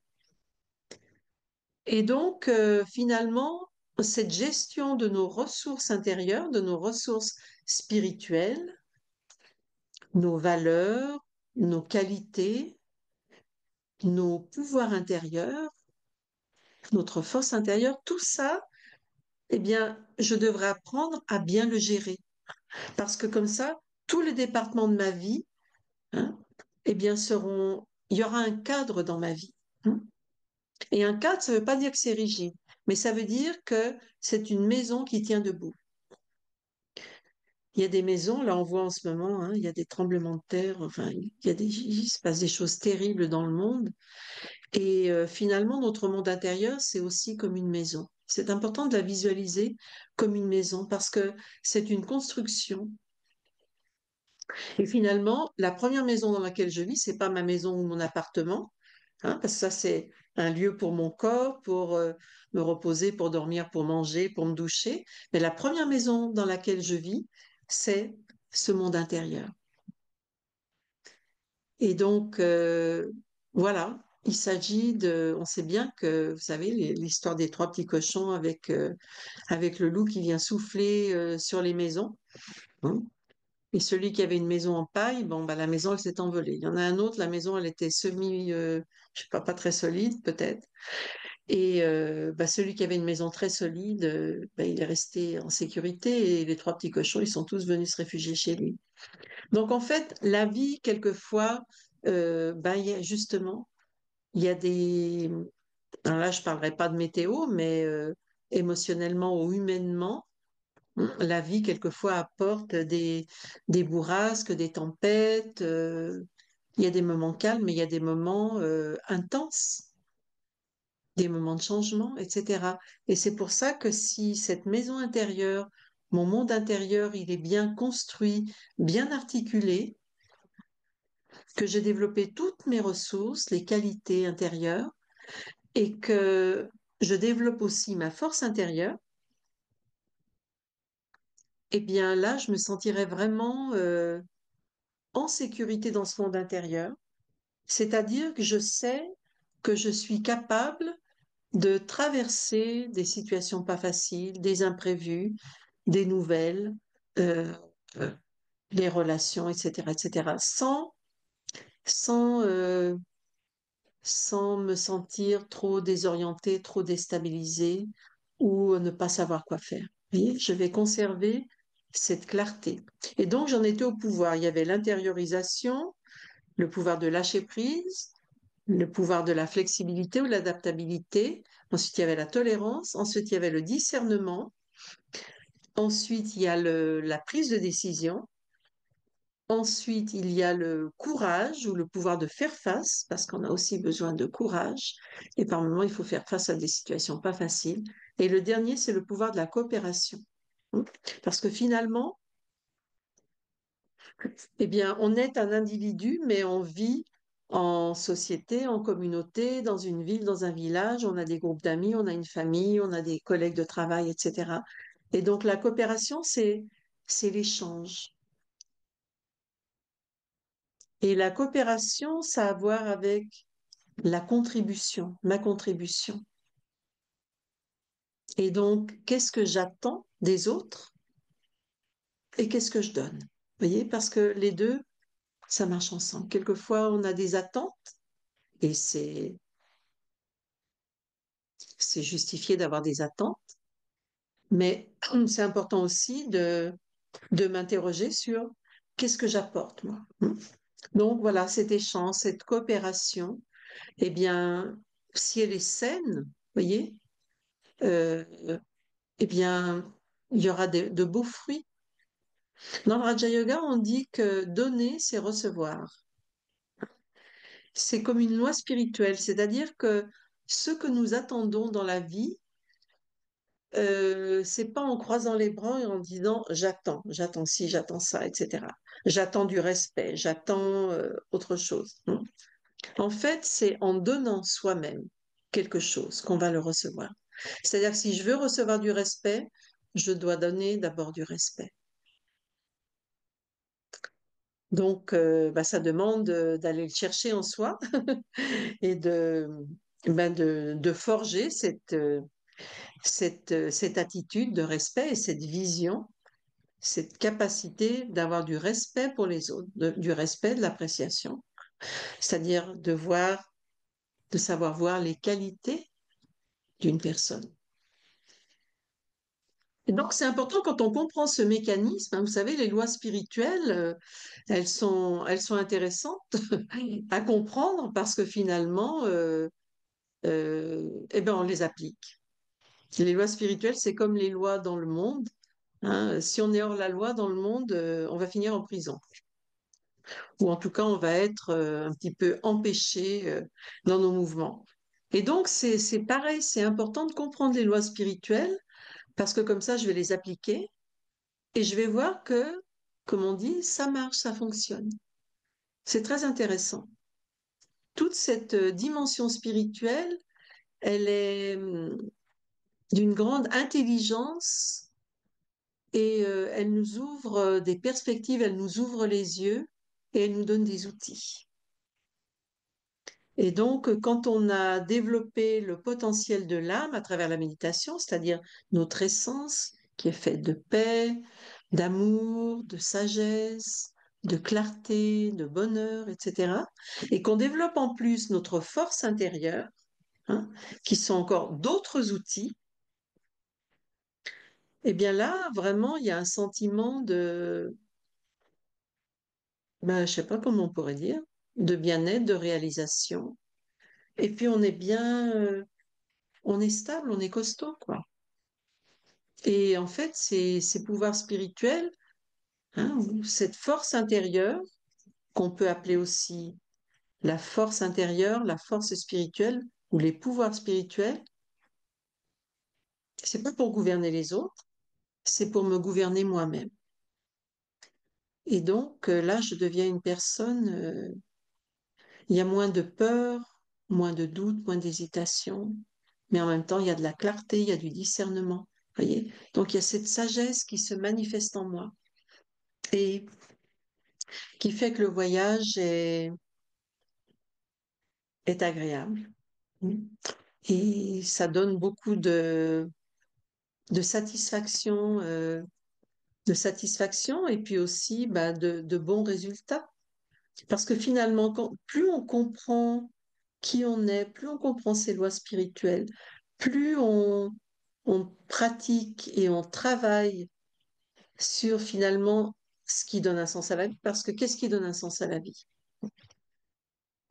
Et donc, finalement, cette gestion de nos ressources intérieures, de nos ressources spirituelles, nos valeurs, nos qualités, nos pouvoirs intérieurs, notre force intérieure, tout ça, eh bien, je devrais apprendre à bien le gérer. Parce que comme ça, tous les départements de ma vie, hein, eh bien, il y aura un cadre dans ma vie. Hein. Et un cadre, ça ne veut pas dire que c'est rigide, mais ça veut dire que c'est une maison qui tient debout. Il y a des maisons, là on voit en ce moment, il y a des tremblements de terre, enfin il se passe des choses terribles dans le monde. Et finalement, notre monde intérieur, c'est aussi comme une maison. C'est important de la visualiser comme une maison parce que c'est une construction. Et finalement, la première maison dans laquelle je vis, c'est pas ma maison ou mon appartement, parce que ça c'est un lieu pour mon corps, pour me reposer, pour dormir, pour manger, pour me doucher. Mais la première maison dans laquelle je vis, c'est ce monde intérieur. Et donc, voilà, on sait bien que, vous savez, l'histoire des trois petits cochons avec le loup qui vient souffler sur les maisons. Hein. Et celui qui avait une maison en paille, bon, bah, la maison, elle s'est envolée. Il y en a un autre, la maison, elle était je sais pas très solide, peut-être. Et bah, celui qui avait une maison très solide, bah, il est resté en sécurité et les trois petits cochons, ils sont tous venus se réfugier chez lui. Donc, en fait, la vie, quelquefois, bah, justement, il y a des... Alors là, je parlerai pas de météo, mais émotionnellement ou humainement, la vie, quelquefois, apporte des bourrasques, des tempêtes. Il y a des moments calmes, mais il y a des moments intenses, des moments de changement, etc. Et c'est pour ça que si cette maison intérieure, mon monde intérieur, il est bien construit, bien articulé, que j'ai développé toutes mes ressources, les qualités intérieures, et que je développe aussi ma force intérieure, eh bien là, je me sentirais vraiment en sécurité dans ce monde intérieur. C'est-à-dire que je sais que je suis capable de traverser des situations pas faciles, des imprévus, des nouvelles, euh, euh, les relations, etc., etc., sans, euh, sans me sentir trop désorientée, trop déstabilisée ou ne pas savoir quoi faire. Vous voyez, je vais conserver cette clarté. Et donc, j'en étais au pouvoir. Il y avait l'intériorisation, le pouvoir de lâcher prise, le pouvoir de la flexibilité ou l'adaptabilité. Ensuite, il y avait la tolérance. Ensuite, il y avait le discernement. Ensuite, il y a la prise de décision. Ensuite, il y a le courage ou le pouvoir de faire face, parce qu'on a aussi besoin de courage. Et par moments, il faut faire face à des situations pas faciles. Et le dernier, c'est le pouvoir de la coopération. Parce que finalement, eh bien, on est un individu, mais on vit en société, en communauté, dans une ville, dans un village. On a des groupes d'amis, on a une famille, on a des collègues de travail, etc. Et donc, la coopération, c'est l'échange. Et la coopération, ça a à voir avec la contribution, ma contribution. Et donc, qu'est-ce que j'attends des autres et qu'est-ce que je donne? Vous voyez, parce que les deux, ça marche ensemble. Quelquefois, on a des attentes et c'est justifié d'avoir des attentes, mais c'est important aussi de m'interroger sur qu'est-ce que j'apporte, moi. Donc, voilà, cet échange, cette coopération, eh bien, si elle est saine, vous voyez, euh, eh bien, il y aura de beaux fruits. Dans le Raja Yoga, on dit que donner, c'est recevoir. C'est comme une loi spirituelle, c'est-à-dire que ce que nous attendons dans la vie, c'est pas en croisant les bras et en disant j'attends ci, j'attends ça, etc. J'attends du respect, j'attends autre chose. Non. En fait, c'est en donnant soi-même quelque chose qu'on va le recevoir. C'est-à-dire que si je veux recevoir du respect, je dois donner d'abord du respect. Donc, bah, ça demande d'aller le chercher en soi et de forger cette attitude de respect et cette vision, cette capacité d'avoir du respect pour les autres, du respect, de l'appréciation, c'est-à-dire de savoir voir les qualités d'une personne. Et donc, c'est important quand on comprend ce mécanisme. Hein, vous savez, les lois spirituelles, elles sont intéressantes à comprendre parce que finalement, eh ben, on les applique. Les lois spirituelles, c'est comme les lois dans le monde. Hein. Si on est hors la loi dans le monde, on va finir en prison. Ou en tout cas, on va être un petit peu empêché dans nos mouvements. Et donc, c'est pareil, c'est important de comprendre les lois spirituelles parce que comme ça, je vais les appliquer et je vais voir que, comme on dit, ça marche, ça fonctionne. C'est très intéressant. Toute cette dimension spirituelle, elle est d'une grande intelligence et elle nous ouvre des perspectives, elle nous ouvre les yeux et elle nous donne des outils. Et donc, quand on a développé le potentiel de l'âme à travers la méditation, c'est-à-dire notre essence qui est faite de paix, d'amour, de sagesse, de clarté, de bonheur, etc. Et qu'on développe en plus notre force intérieure, hein, qui sont encore d'autres outils, et bien là, vraiment, il y a un sentiment de, ben, je sais pas comment on pourrait dire, de bien-être, de réalisation. Et puis on est bien, on est stable, on est costaud, quoi. Et en fait, ces pouvoirs spirituels, hein, ou cette force intérieure, qu'on peut appeler aussi la force intérieure, la force spirituelle, ou les pouvoirs spirituels, c'est pas pour gouverner les autres, c'est pour me gouverner moi-même. Et donc là, je deviens une personne, il y a moins de peur, moins de doute, moins d'hésitation, mais en même temps, il y a de la clarté, il y a du discernement. Voyez. Donc il y a cette sagesse qui se manifeste en moi et qui fait que le voyage est agréable. Et ça donne beaucoup de satisfaction, et puis aussi bah, de bons résultats. Parce que finalement, plus on comprend qui on est, plus on comprend ses lois spirituelles, plus on pratique et on travaille sur finalement ce qui donne un sens à la vie. Parce que qu'est-ce qui donne un sens à la vie?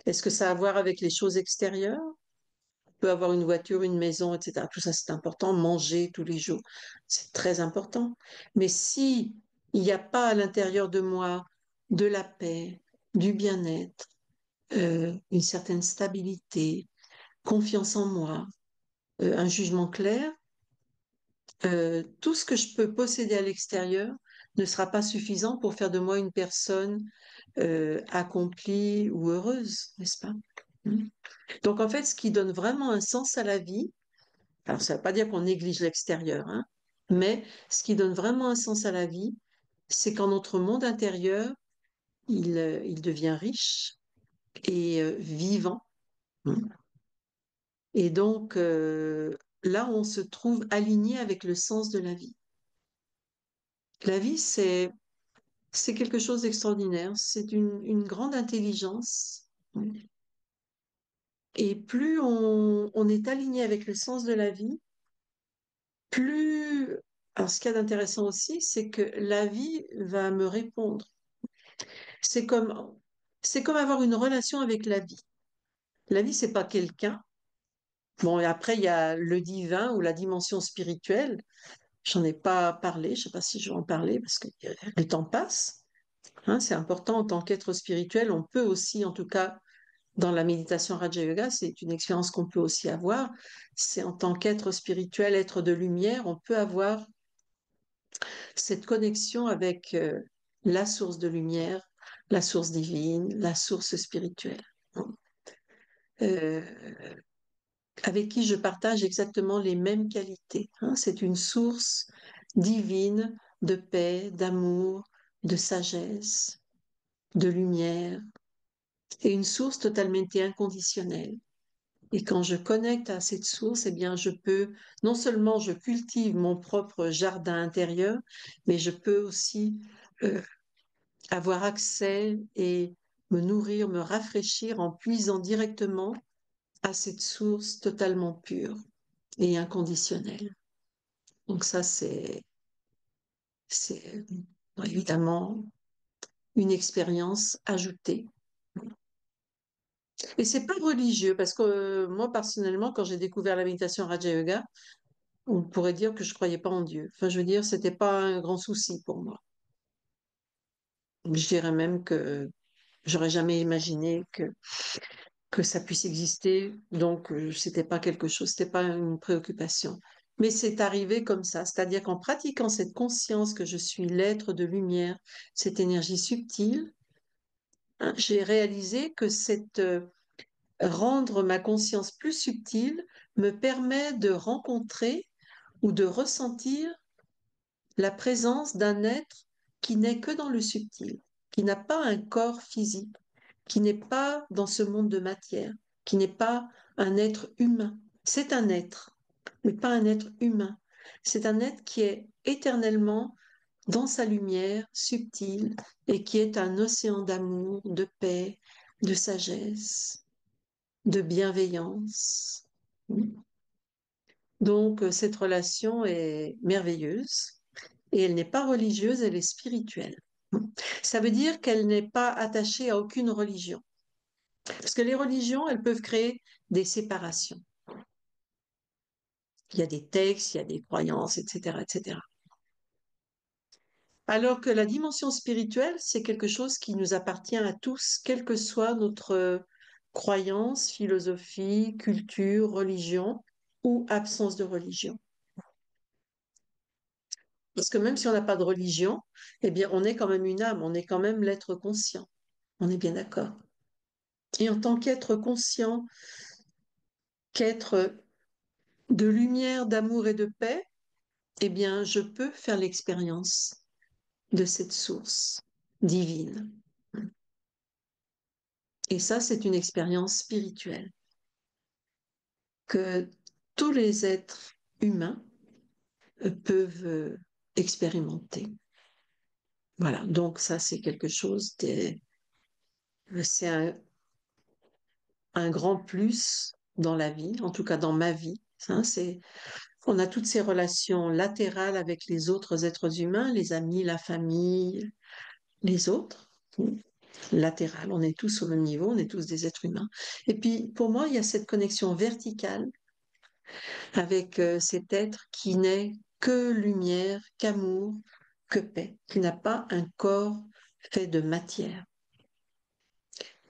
Est-ce que ça a à voir avec les choses extérieures? On peut avoir une voiture, une maison, etc. Tout ça, c'est important. Manger tous les jours, c'est très important. Mais si il n'y a pas à l'intérieur de moi de la paix, du bien-être, une certaine stabilité, confiance en moi, un jugement clair, tout ce que je peux posséder à l'extérieur ne sera pas suffisant pour faire de moi une personne accomplie ou heureuse, n'est-ce pas? Mm. Donc en fait, ce qui donne vraiment un sens à la vie, alors ça ne veut pas dire qu'on néglige l'extérieur, hein, mais ce qui donne vraiment un sens à la vie, c'est quand notre monde intérieur, il devient riche et vivant. Mm. Et donc là, on se trouve aligné avec le sens de la vie. La vie, c'est quelque chose d'extraordinaire, c'est une grande intelligence. Et plus on est aligné avec le sens de la vie, plus... Alors, ce qu'il y a d'intéressant aussi, c'est que la vie va me répondre. C'est comme, c'est comme avoir une relation avec la vie. La vie, c'est pas quelqu'un. Bon, et après, il y a le divin ou la dimension spirituelle. J'en ai pas parlé, je sais pas si je vais en parler parce que le temps passe. Hein, c'est important en tant qu'être spirituel. On peut aussi, en tout cas, dans la méditation Raja Yoga, c'est une expérience qu'on peut aussi avoir. C'est en tant qu'être spirituel, être de lumière, on peut avoir cette connexion avec la source de lumière, la source divine, la source spirituelle, euh, avec qui je partage exactement les mêmes qualités. Hein. C'est une source divine de paix, d'amour, de sagesse, de lumière, et une source totalement inconditionnelle. Et quand je connecte à cette source, eh bien, je peux, non seulement je cultive mon propre jardin intérieur, mais je peux aussi avoir accès et me nourrir, me rafraîchir en puisant directement à cette source totalement pure et inconditionnelle. Donc ça, c'est évidemment une expérience ajoutée. Et c'est pas religieux parce que moi personnellement, quand j'ai découvert la méditation Raja Yoga, on pourrait dire que je croyais pas en Dieu. Enfin, je veux dire, c'était pas un grand souci pour moi. Je dirais même que j'aurais jamais imaginé que ça puisse exister. Donc, c'était pas quelque chose, c'était pas une préoccupation. Mais c'est arrivé comme ça, c'est-à-dire qu'en pratiquant cette conscience que je suis l'être de lumière, cette énergie subtile, hein, j'ai réalisé que rendre ma conscience plus subtile me permet de rencontrer ou de ressentir la présence d'un être qui n'est que dans le subtil, qui n'a pas un corps physique, qui n'est pas dans ce monde de matière, qui n'est pas un être humain. C'est un être, mais pas un être humain. C'est un être qui est éternellement dans sa lumière subtile et qui est un océan d'amour, de paix, de sagesse, de bienveillance. Donc, cette relation est merveilleuse et elle n'est pas religieuse, elle est spirituelle. Ça veut dire qu'elle n'est pas attachée à aucune religion. Parce que les religions, elles peuvent créer des séparations. Il y a des textes, il y a des croyances, etc., etc. Alors que la dimension spirituelle, c'est quelque chose qui nous appartient à tous, quelle que soit notre croyance, philosophie, culture, religion ou absence de religion. Parce que même si on n'a pas de religion, eh bien, on est quand même une âme, on est quand même l'être conscient. On est bien d'accord. Et en tant qu'être conscient, qu'être de lumière, d'amour et de paix, eh bien, je peux faire l'expérience de cette source divine. Et ça, c'est une expérience spirituelle que tous les êtres humains peuvent expérimenter. Voilà, donc ça, c'est quelque chose, c'est un grand plus dans la vie, en tout cas dans ma vie. Hein, on a toutes ces relations latérales avec les autres êtres humains, les amis, la famille, les autres. Latérales, on est tous au même niveau, on est tous des êtres humains. Et puis, pour moi, il y a cette connexion verticale avec cet être qui n'est que lumière, qu'amour, que paix, qui n'a pas un corps fait de matière.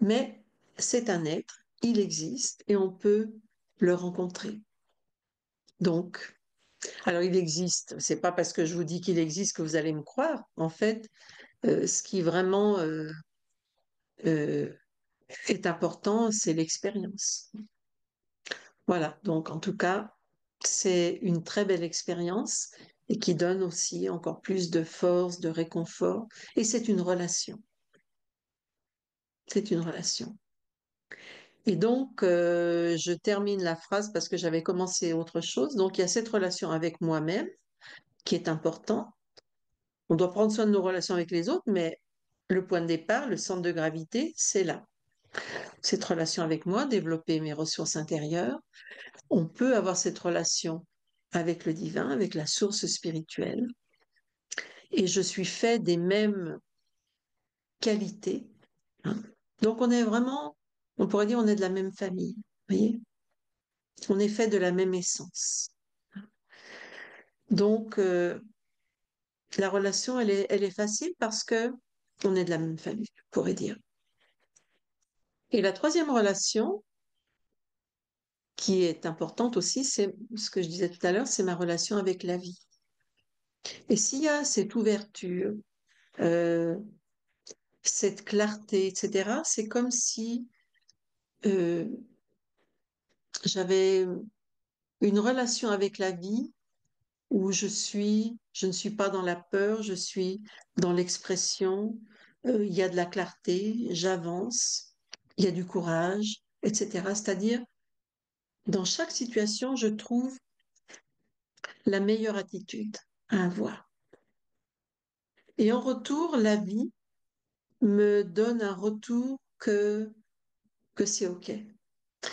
Mais c'est un être, il existe et on peut le rencontrer. Donc, alors il existe, c'est pas parce que je vous dis qu'il existe que vous allez me croire. En fait, ce qui vraiment euh, est important, c'est l'expérience. Voilà, donc en tout cas, c'est une très belle expérience et qui donne aussi encore plus de force, de réconfort. Et c'est une relation. C'est une relation. Et donc, je termine la phrase parce que j'avais commencé autre chose. Donc, il y a cette relation avec moi-même qui est important. On doit prendre soin de nos relations avec les autres, mais le point de départ, le centre de gravité, c'est là. Cette relation avec moi, développer mes ressources intérieures. On peut avoir cette relation avec le divin, avec la source spirituelle. Et je suis fait des mêmes qualités. Hein. Donc on est vraiment, on pourrait dire, on est de la même famille. Vous voyez, on est fait de la même essence. Donc la relation, elle est facile parce que on est de la même famille, je pourrais dire. Et la troisième relation, qui est importante aussi, c'est ce que je disais tout à l'heure, c'est ma relation avec la vie. Et s'il y a cette ouverture, euh, cette clarté, etc., c'est comme si euh, j'avais une relation avec la vie où je ne suis pas dans la peur, je suis dans l'expression, il y a de la clarté, j'avance, il y a du courage, etc. C'est-à-dire, dans chaque situation, je trouve la meilleure attitude à avoir. Et en retour, la vie me donne un retour que c'est OK.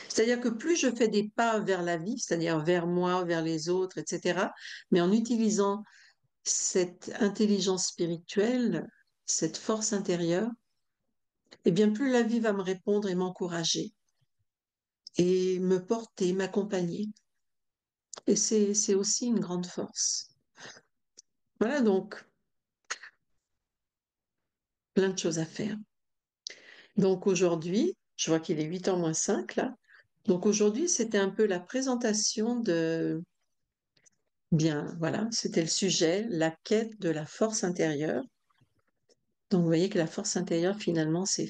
C'est-à-dire que plus je fais des pas vers la vie, c'est-à-dire vers moi, vers les autres, etc., mais en utilisant cette intelligence spirituelle, cette force intérieure, eh bien plus la vie va me répondre et m'encourager et me porter, m'accompagner. Et c'est aussi une grande force. Voilà donc plein de choses à faire. Donc aujourd'hui, je vois qu'il est 8h moins 5 là. Donc aujourd'hui, c'était un peu la présentation de, bien, voilà, c'était le sujet, la quête de la force intérieure. Donc vous voyez que la force intérieure, finalement, c'est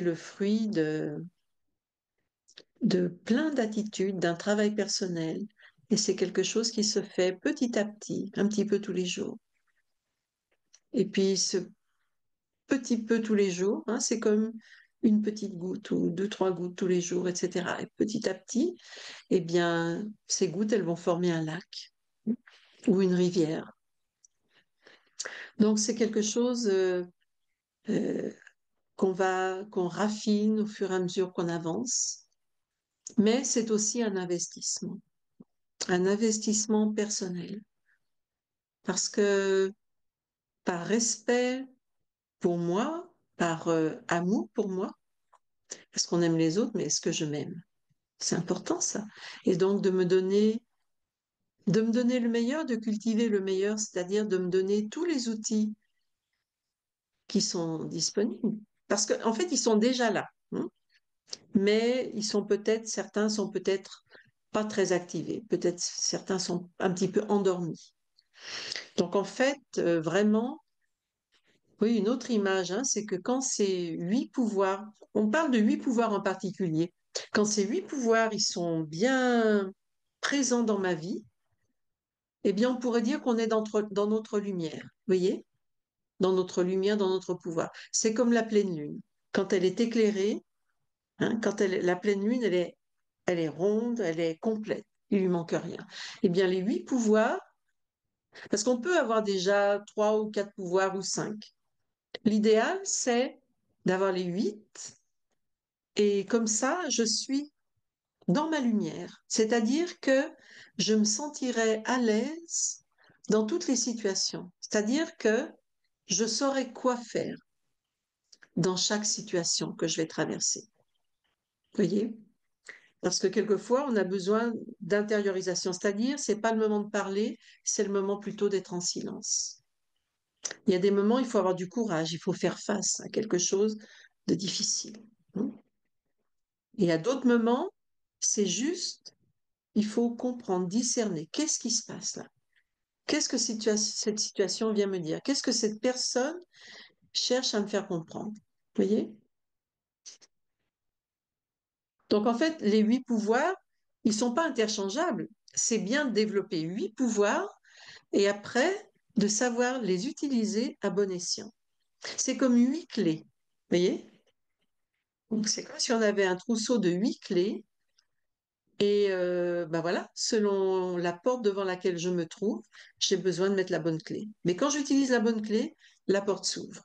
le fruit de plein d'attitudes, d'un travail personnel. Et c'est quelque chose qui se fait petit à petit, un petit peu tous les jours. Et puis ce petit peu tous les jours, hein, c'est comme une petite goutte ou deux, trois gouttes tous les jours, etc. Et petit à petit, eh bien, ces gouttes, elles vont former un lac ou une rivière. Donc c'est quelque chose euh, qu'on raffine au fur et à mesure qu'on avance, mais c'est aussi un investissement personnel, parce que par respect pour moi, par amour pour moi, parce qu'on aime les autres, mais est-ce que je m'aime? C'est important ça. Et donc de me donner le meilleur, de cultiver le meilleur, c'est-à-dire de me donner tous les outils qui sont disponibles. Parce qu'en fait, ils sont déjà là, hein, mais certains sont peut-être pas très activés, peut-être certains sont un petit peu endormis. Donc en fait, vraiment, oui, une autre image, hein, c'est que quand ces 8 pouvoirs, on parle de 8 pouvoirs en particulier, quand ces 8 pouvoirs, ils sont bien présents dans ma vie, eh bien, on pourrait dire qu'on est dans notre lumière, vous voyez, dans notre lumière, dans notre pouvoir. C'est comme la pleine lune. Quand elle est éclairée, hein, la pleine lune, elle est ronde, elle est complète, il lui manque rien. Eh bien, les 8 pouvoirs, parce qu'on peut avoir déjà 3 ou 4 pouvoirs ou 5. L'idéal, c'est d'avoir les 8 et comme ça, je suis dans ma lumière. C'est-à-dire que je me sentirai à l'aise dans toutes les situations. C'est-à-dire que je saurai quoi faire dans chaque situation que je vais traverser. Vous voyez? Parce que quelquefois, on a besoin d'intériorisation, c'est-à-dire, c'est pas le moment de parler, c'est le moment plutôt d'être en silence. Il y a des moments, il faut avoir du courage, il faut faire face à quelque chose de difficile. Et à d'autres moments, c'est juste, il faut comprendre, discerner, qu'est-ce qui se passe là? Qu'est-ce que cette situation vient me dire? Qu'est-ce que cette personne cherche à me faire comprendre? Vous voyez? Donc en fait, les 8 pouvoirs, ils ne sont pas interchangeables. C'est bien de développer 8 pouvoirs et après de savoir les utiliser à bon escient. C'est comme 8 clés. Vous voyez? Donc c'est comme si on avait un trousseau de 8 clés et ben voilà, selon la porte devant laquelle je me trouve, j'ai besoin de mettre la bonne clé. Mais quand j'utilise la bonne clé, la porte s'ouvre.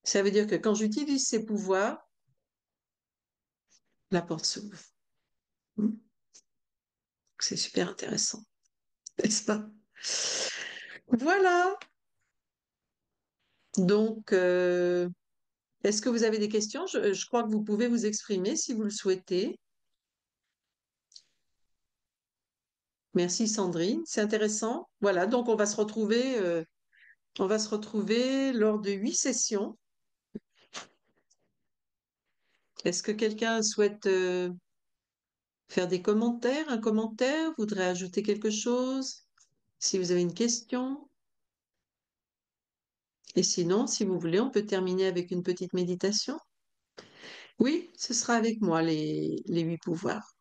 Ça veut dire que quand j'utilise ces pouvoirs, la porte s'ouvre. Hmm. C'est super intéressant, n'est-ce pas? Voilà. Donc, est-ce que vous avez des questions? Je crois que vous pouvez vous exprimer si vous le souhaitez. Merci Sandrine, c'est intéressant. Voilà, donc on va se retrouver lors de 8 sessions. Est-ce que quelqu'un souhaite faire des commentaires, un commentaire, voudrait ajouter quelque chose? Si vous avez une question. Et sinon, si vous voulez, on peut terminer avec une petite méditation. Oui, ce sera avec moi, les 8 pouvoirs.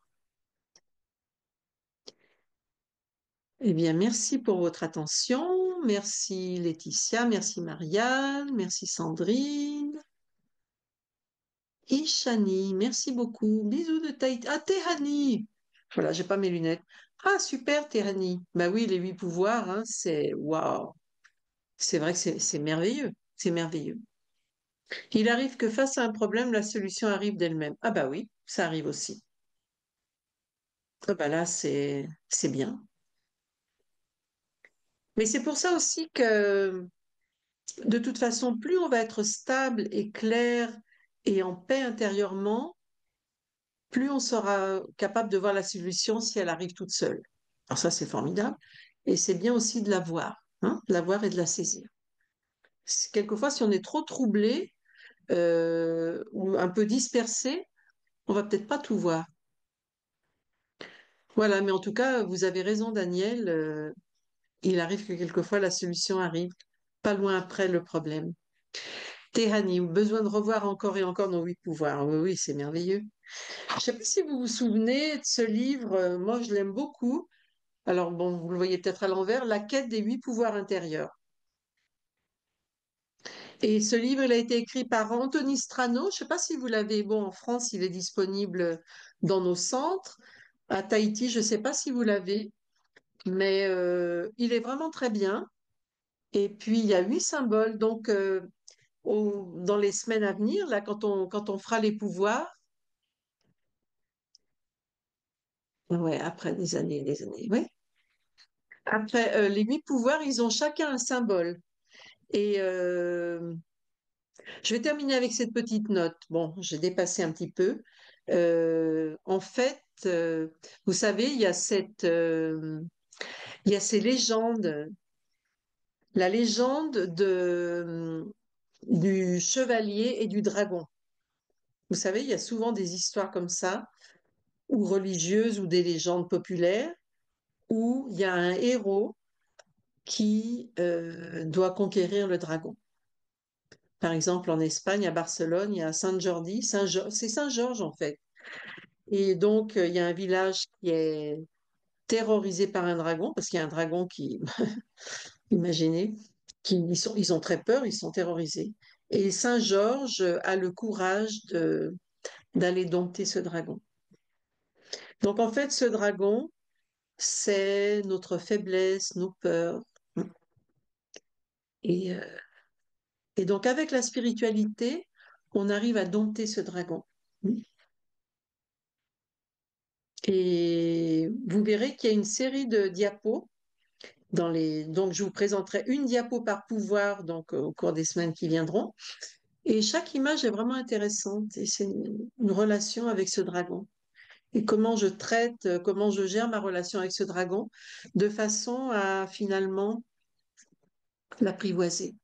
Eh bien, merci pour votre attention. Merci Laetitia, merci Marianne, merci Sandrine. Ishani, merci beaucoup. Bisous de Tahiti. Ah, Tehani. Voilà, j'ai pas mes lunettes. Ah, super, Tehani. Bah oui, les 8 pouvoirs, hein, c'est waouh. C'est vrai que c'est merveilleux. C'est merveilleux. Il arrive que face à un problème, la solution arrive d'elle-même. Ah bah oui, ça arrive aussi. Ah bah là, c'est bien. Mais c'est pour ça aussi que, de toute façon, plus on va être stable et clair et en paix intérieurement, plus on sera capable de voir la solution si elle arrive toute seule. Alors ça, c'est formidable. Et c'est bien aussi de la voir, hein, de la voir et de la saisir. Quelquefois, si on est trop troublé ou un peu dispersé, on va peut-être pas tout voir. Voilà, mais en tout cas, vous avez raison, Daniel. Il arrive que quelquefois la solution arrive pas loin après le problème. Tehani, besoin de revoir encore et encore nos 8 pouvoirs. Oui, oui, c'est merveilleux. Je ne sais pas si vous vous souvenez de ce livre, moi je l'aime beaucoup. Alors bon, vous le voyez peut-être à l'envers, La quête des 8 pouvoirs intérieurs. Et ce livre, il a été écrit par Anthony Strano. Je ne sais pas si vous l'avez. Bon, en France, il est disponible dans nos centres. À Tahiti, je ne sais pas si vous l'avez, mais il est vraiment très bien. Et puis, il y a 8 symboles. Donc, dans les semaines à venir, là, quand on fera les pouvoirs, ouais, après des années, ouais. Après, les 8 pouvoirs, ils ont chacun un symbole. Et je vais terminer avec cette petite note. Bon, j'ai dépassé un petit peu. En fait, vous savez, il y a ces légendes. La légende du chevalier et du dragon. Vous savez, il y a souvent des histoires comme ça, ou religieuses, ou des légendes populaires, où il y a un héros qui doit conquérir le dragon. Par exemple, en Espagne, à Barcelone, il y a Saint Jordi, c'est Saint Georges en fait. Et donc, il y a un village qui est terrorisé par un dragon, parce qu'il y a un dragon qui, imaginez, ils ont très peur, ils sont terrorisés. Et Saint Georges a le courage d'aller dompter ce dragon. Donc, en fait, ce dragon, c'est notre faiblesse, nos peurs. Et, euh, et donc, avec la spiritualité, on arrive à dompter ce dragon. Et vous verrez qu'il y a une série de diapos donc je vous présenterai une diapo par pouvoir donc au cours des semaines qui viendront. Et chaque image est vraiment intéressante et c'est une relation avec ce dragon. Et comment je traite, comment je gère ma relation avec ce dragon de façon à finalement l'apprivoiser.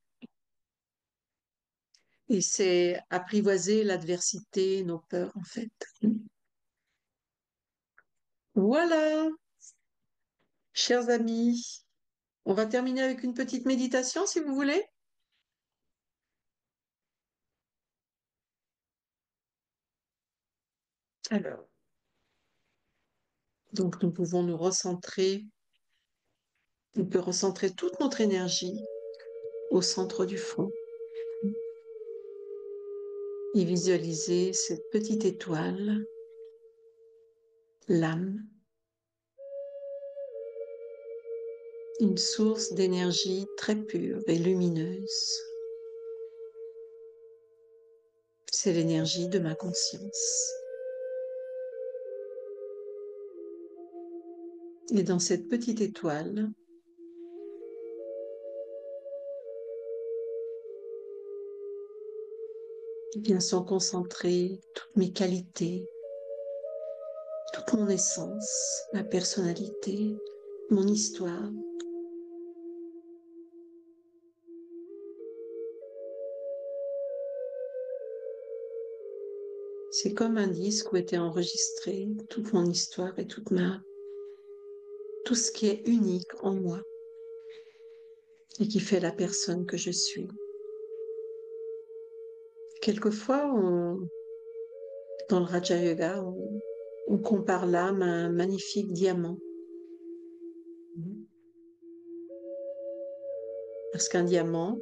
Et c'est apprivoiser l'adversité, nos peurs en fait. Voilà, chers amis, on va terminer avec une petite méditation si vous voulez. Alors, donc nous pouvons nous recentrer, on peut recentrer toute notre énergie au centre du front et visualiser cette petite étoile, l'âme, une source d'énergie très pure et lumineuse. C'est l'énergie de ma conscience. Et dans cette petite étoile, eh bien sont concentrées toutes mes qualités, toute mon essence, ma personnalité, mon histoire. C'est comme un disque où était enregistré toute mon histoire et tout ce qui est unique en moi et qui fait la personne que je suis. Quelquefois, dans le Raja Yoga, on compare l'âme à un magnifique diamant. Parce qu'un diamant,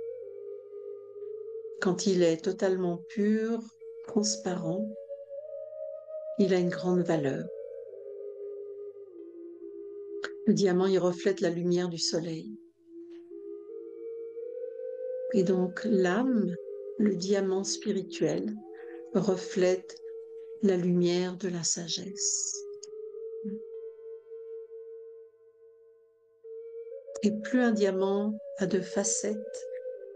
quand il est totalement pur, transparent, il a une grande valeur. Le diamant, il reflète la lumière du soleil. Et donc l'âme, le diamant spirituel, reflète la lumière de la sagesse. Et plus un diamant a de facettes,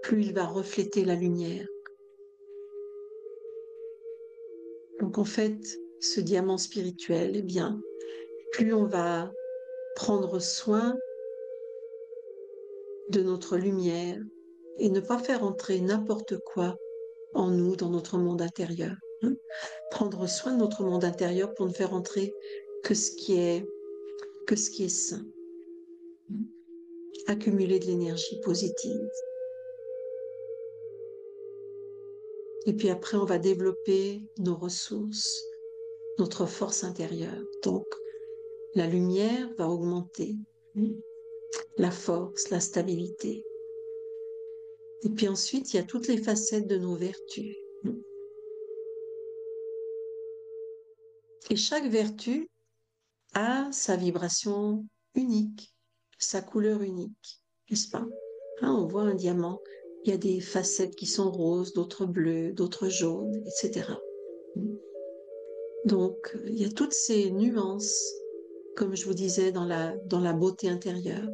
plus il va refléter la lumière. Donc en fait, ce diamant spirituel, eh bien, plus on va prendre soin de notre lumière et ne pas faire entrer n'importe quoi en nous, dans notre monde intérieur. Prendre soin de notre monde intérieur pour ne faire entrer que ce qui est, que ce qui est sain. Accumuler de l'énergie positive. Et puis après, on va développer nos ressources, notre force intérieure. Donc, la lumière va augmenter, la force, la stabilité. Et puis ensuite, il y a toutes les facettes de nos vertus. Et chaque vertu a sa vibration unique, sa couleur unique, n'est-ce pas? Hein, on voit un diamant, il y a des facettes qui sont roses, d'autres bleues, d'autres jaunes, etc. Donc, il y a toutes ces nuances, comme je vous disais, dans la beauté intérieure.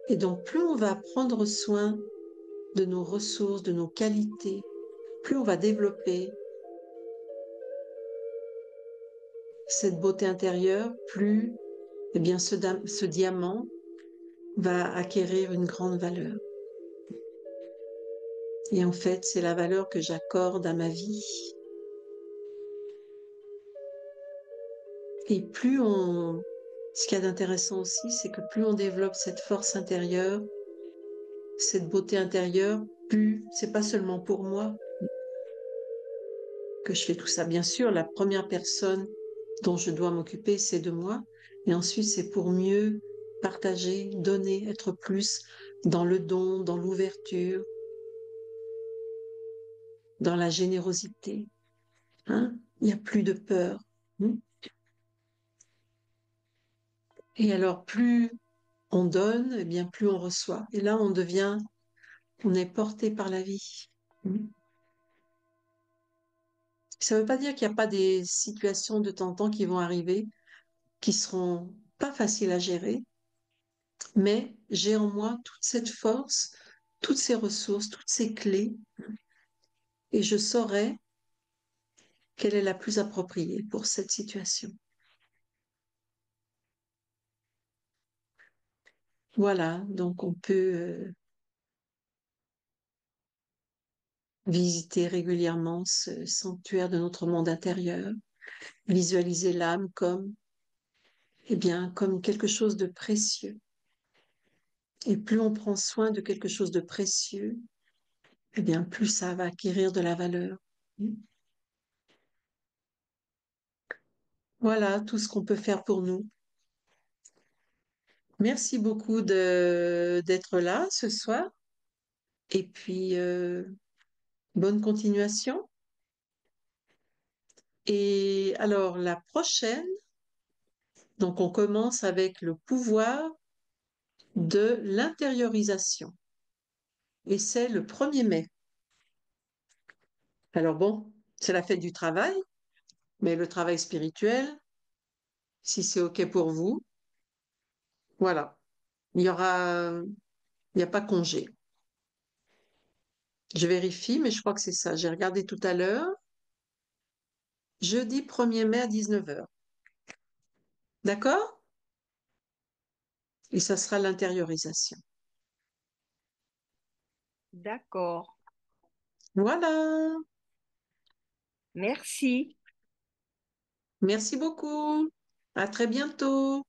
Et donc, plus on va prendre soin de nos ressources, de nos qualités, plus on va développer cette beauté intérieure, plus eh bien, ce diamant va acquérir une grande valeur. Et en fait, c'est la valeur que j'accorde à ma vie. Et plus on... Ce qu'il y a d'intéressant aussi, c'est que plus on développe cette force intérieure, cette beauté intérieure, plus c'est pas seulement pour moi que je fais tout ça. Bien sûr, la première personne dont je dois m'occuper, c'est de moi. Et ensuite, c'est pour mieux partager, donner, être plus dans le don, dans l'ouverture, dans la générosité. Hein? Il n'y a plus de peur. Hein. Et alors, plus on donne, eh bien, plus on reçoit. Et là, on est porté par la vie. Hein. Ça ne veut pas dire qu'il n'y a pas des situations de temps en temps qui vont arriver, qui seront pas faciles à gérer, mais j'ai en moi toute cette force, toutes ces ressources, toutes ces clés, et je saurai quelle est la plus appropriée pour cette situation. Voilà, donc on peut visiter régulièrement ce sanctuaire de notre monde intérieur, visualiser l'âme comme, eh bien, comme quelque chose de précieux. Et plus on prend soin de quelque chose de précieux, eh bien, plus ça va acquérir de la valeur. Voilà tout ce qu'on peut faire pour nous. Merci beaucoup d'être là ce soir et puis bonne continuation. Et alors la prochaine, donc on commence avec le pouvoir de l'intériorisation et c'est le 1er mai. Alors bon, c'est la fête du travail, mais le travail spirituel, si c'est OK pour vous, voilà, il n'y a pas congé. Je vérifie, mais je crois que c'est ça. J'ai regardé tout à l'heure. Jeudi 1er mai à 19 heures. D'accord? Et ça sera l'intériorisation. D'accord. Voilà. Merci. Merci beaucoup. À très bientôt.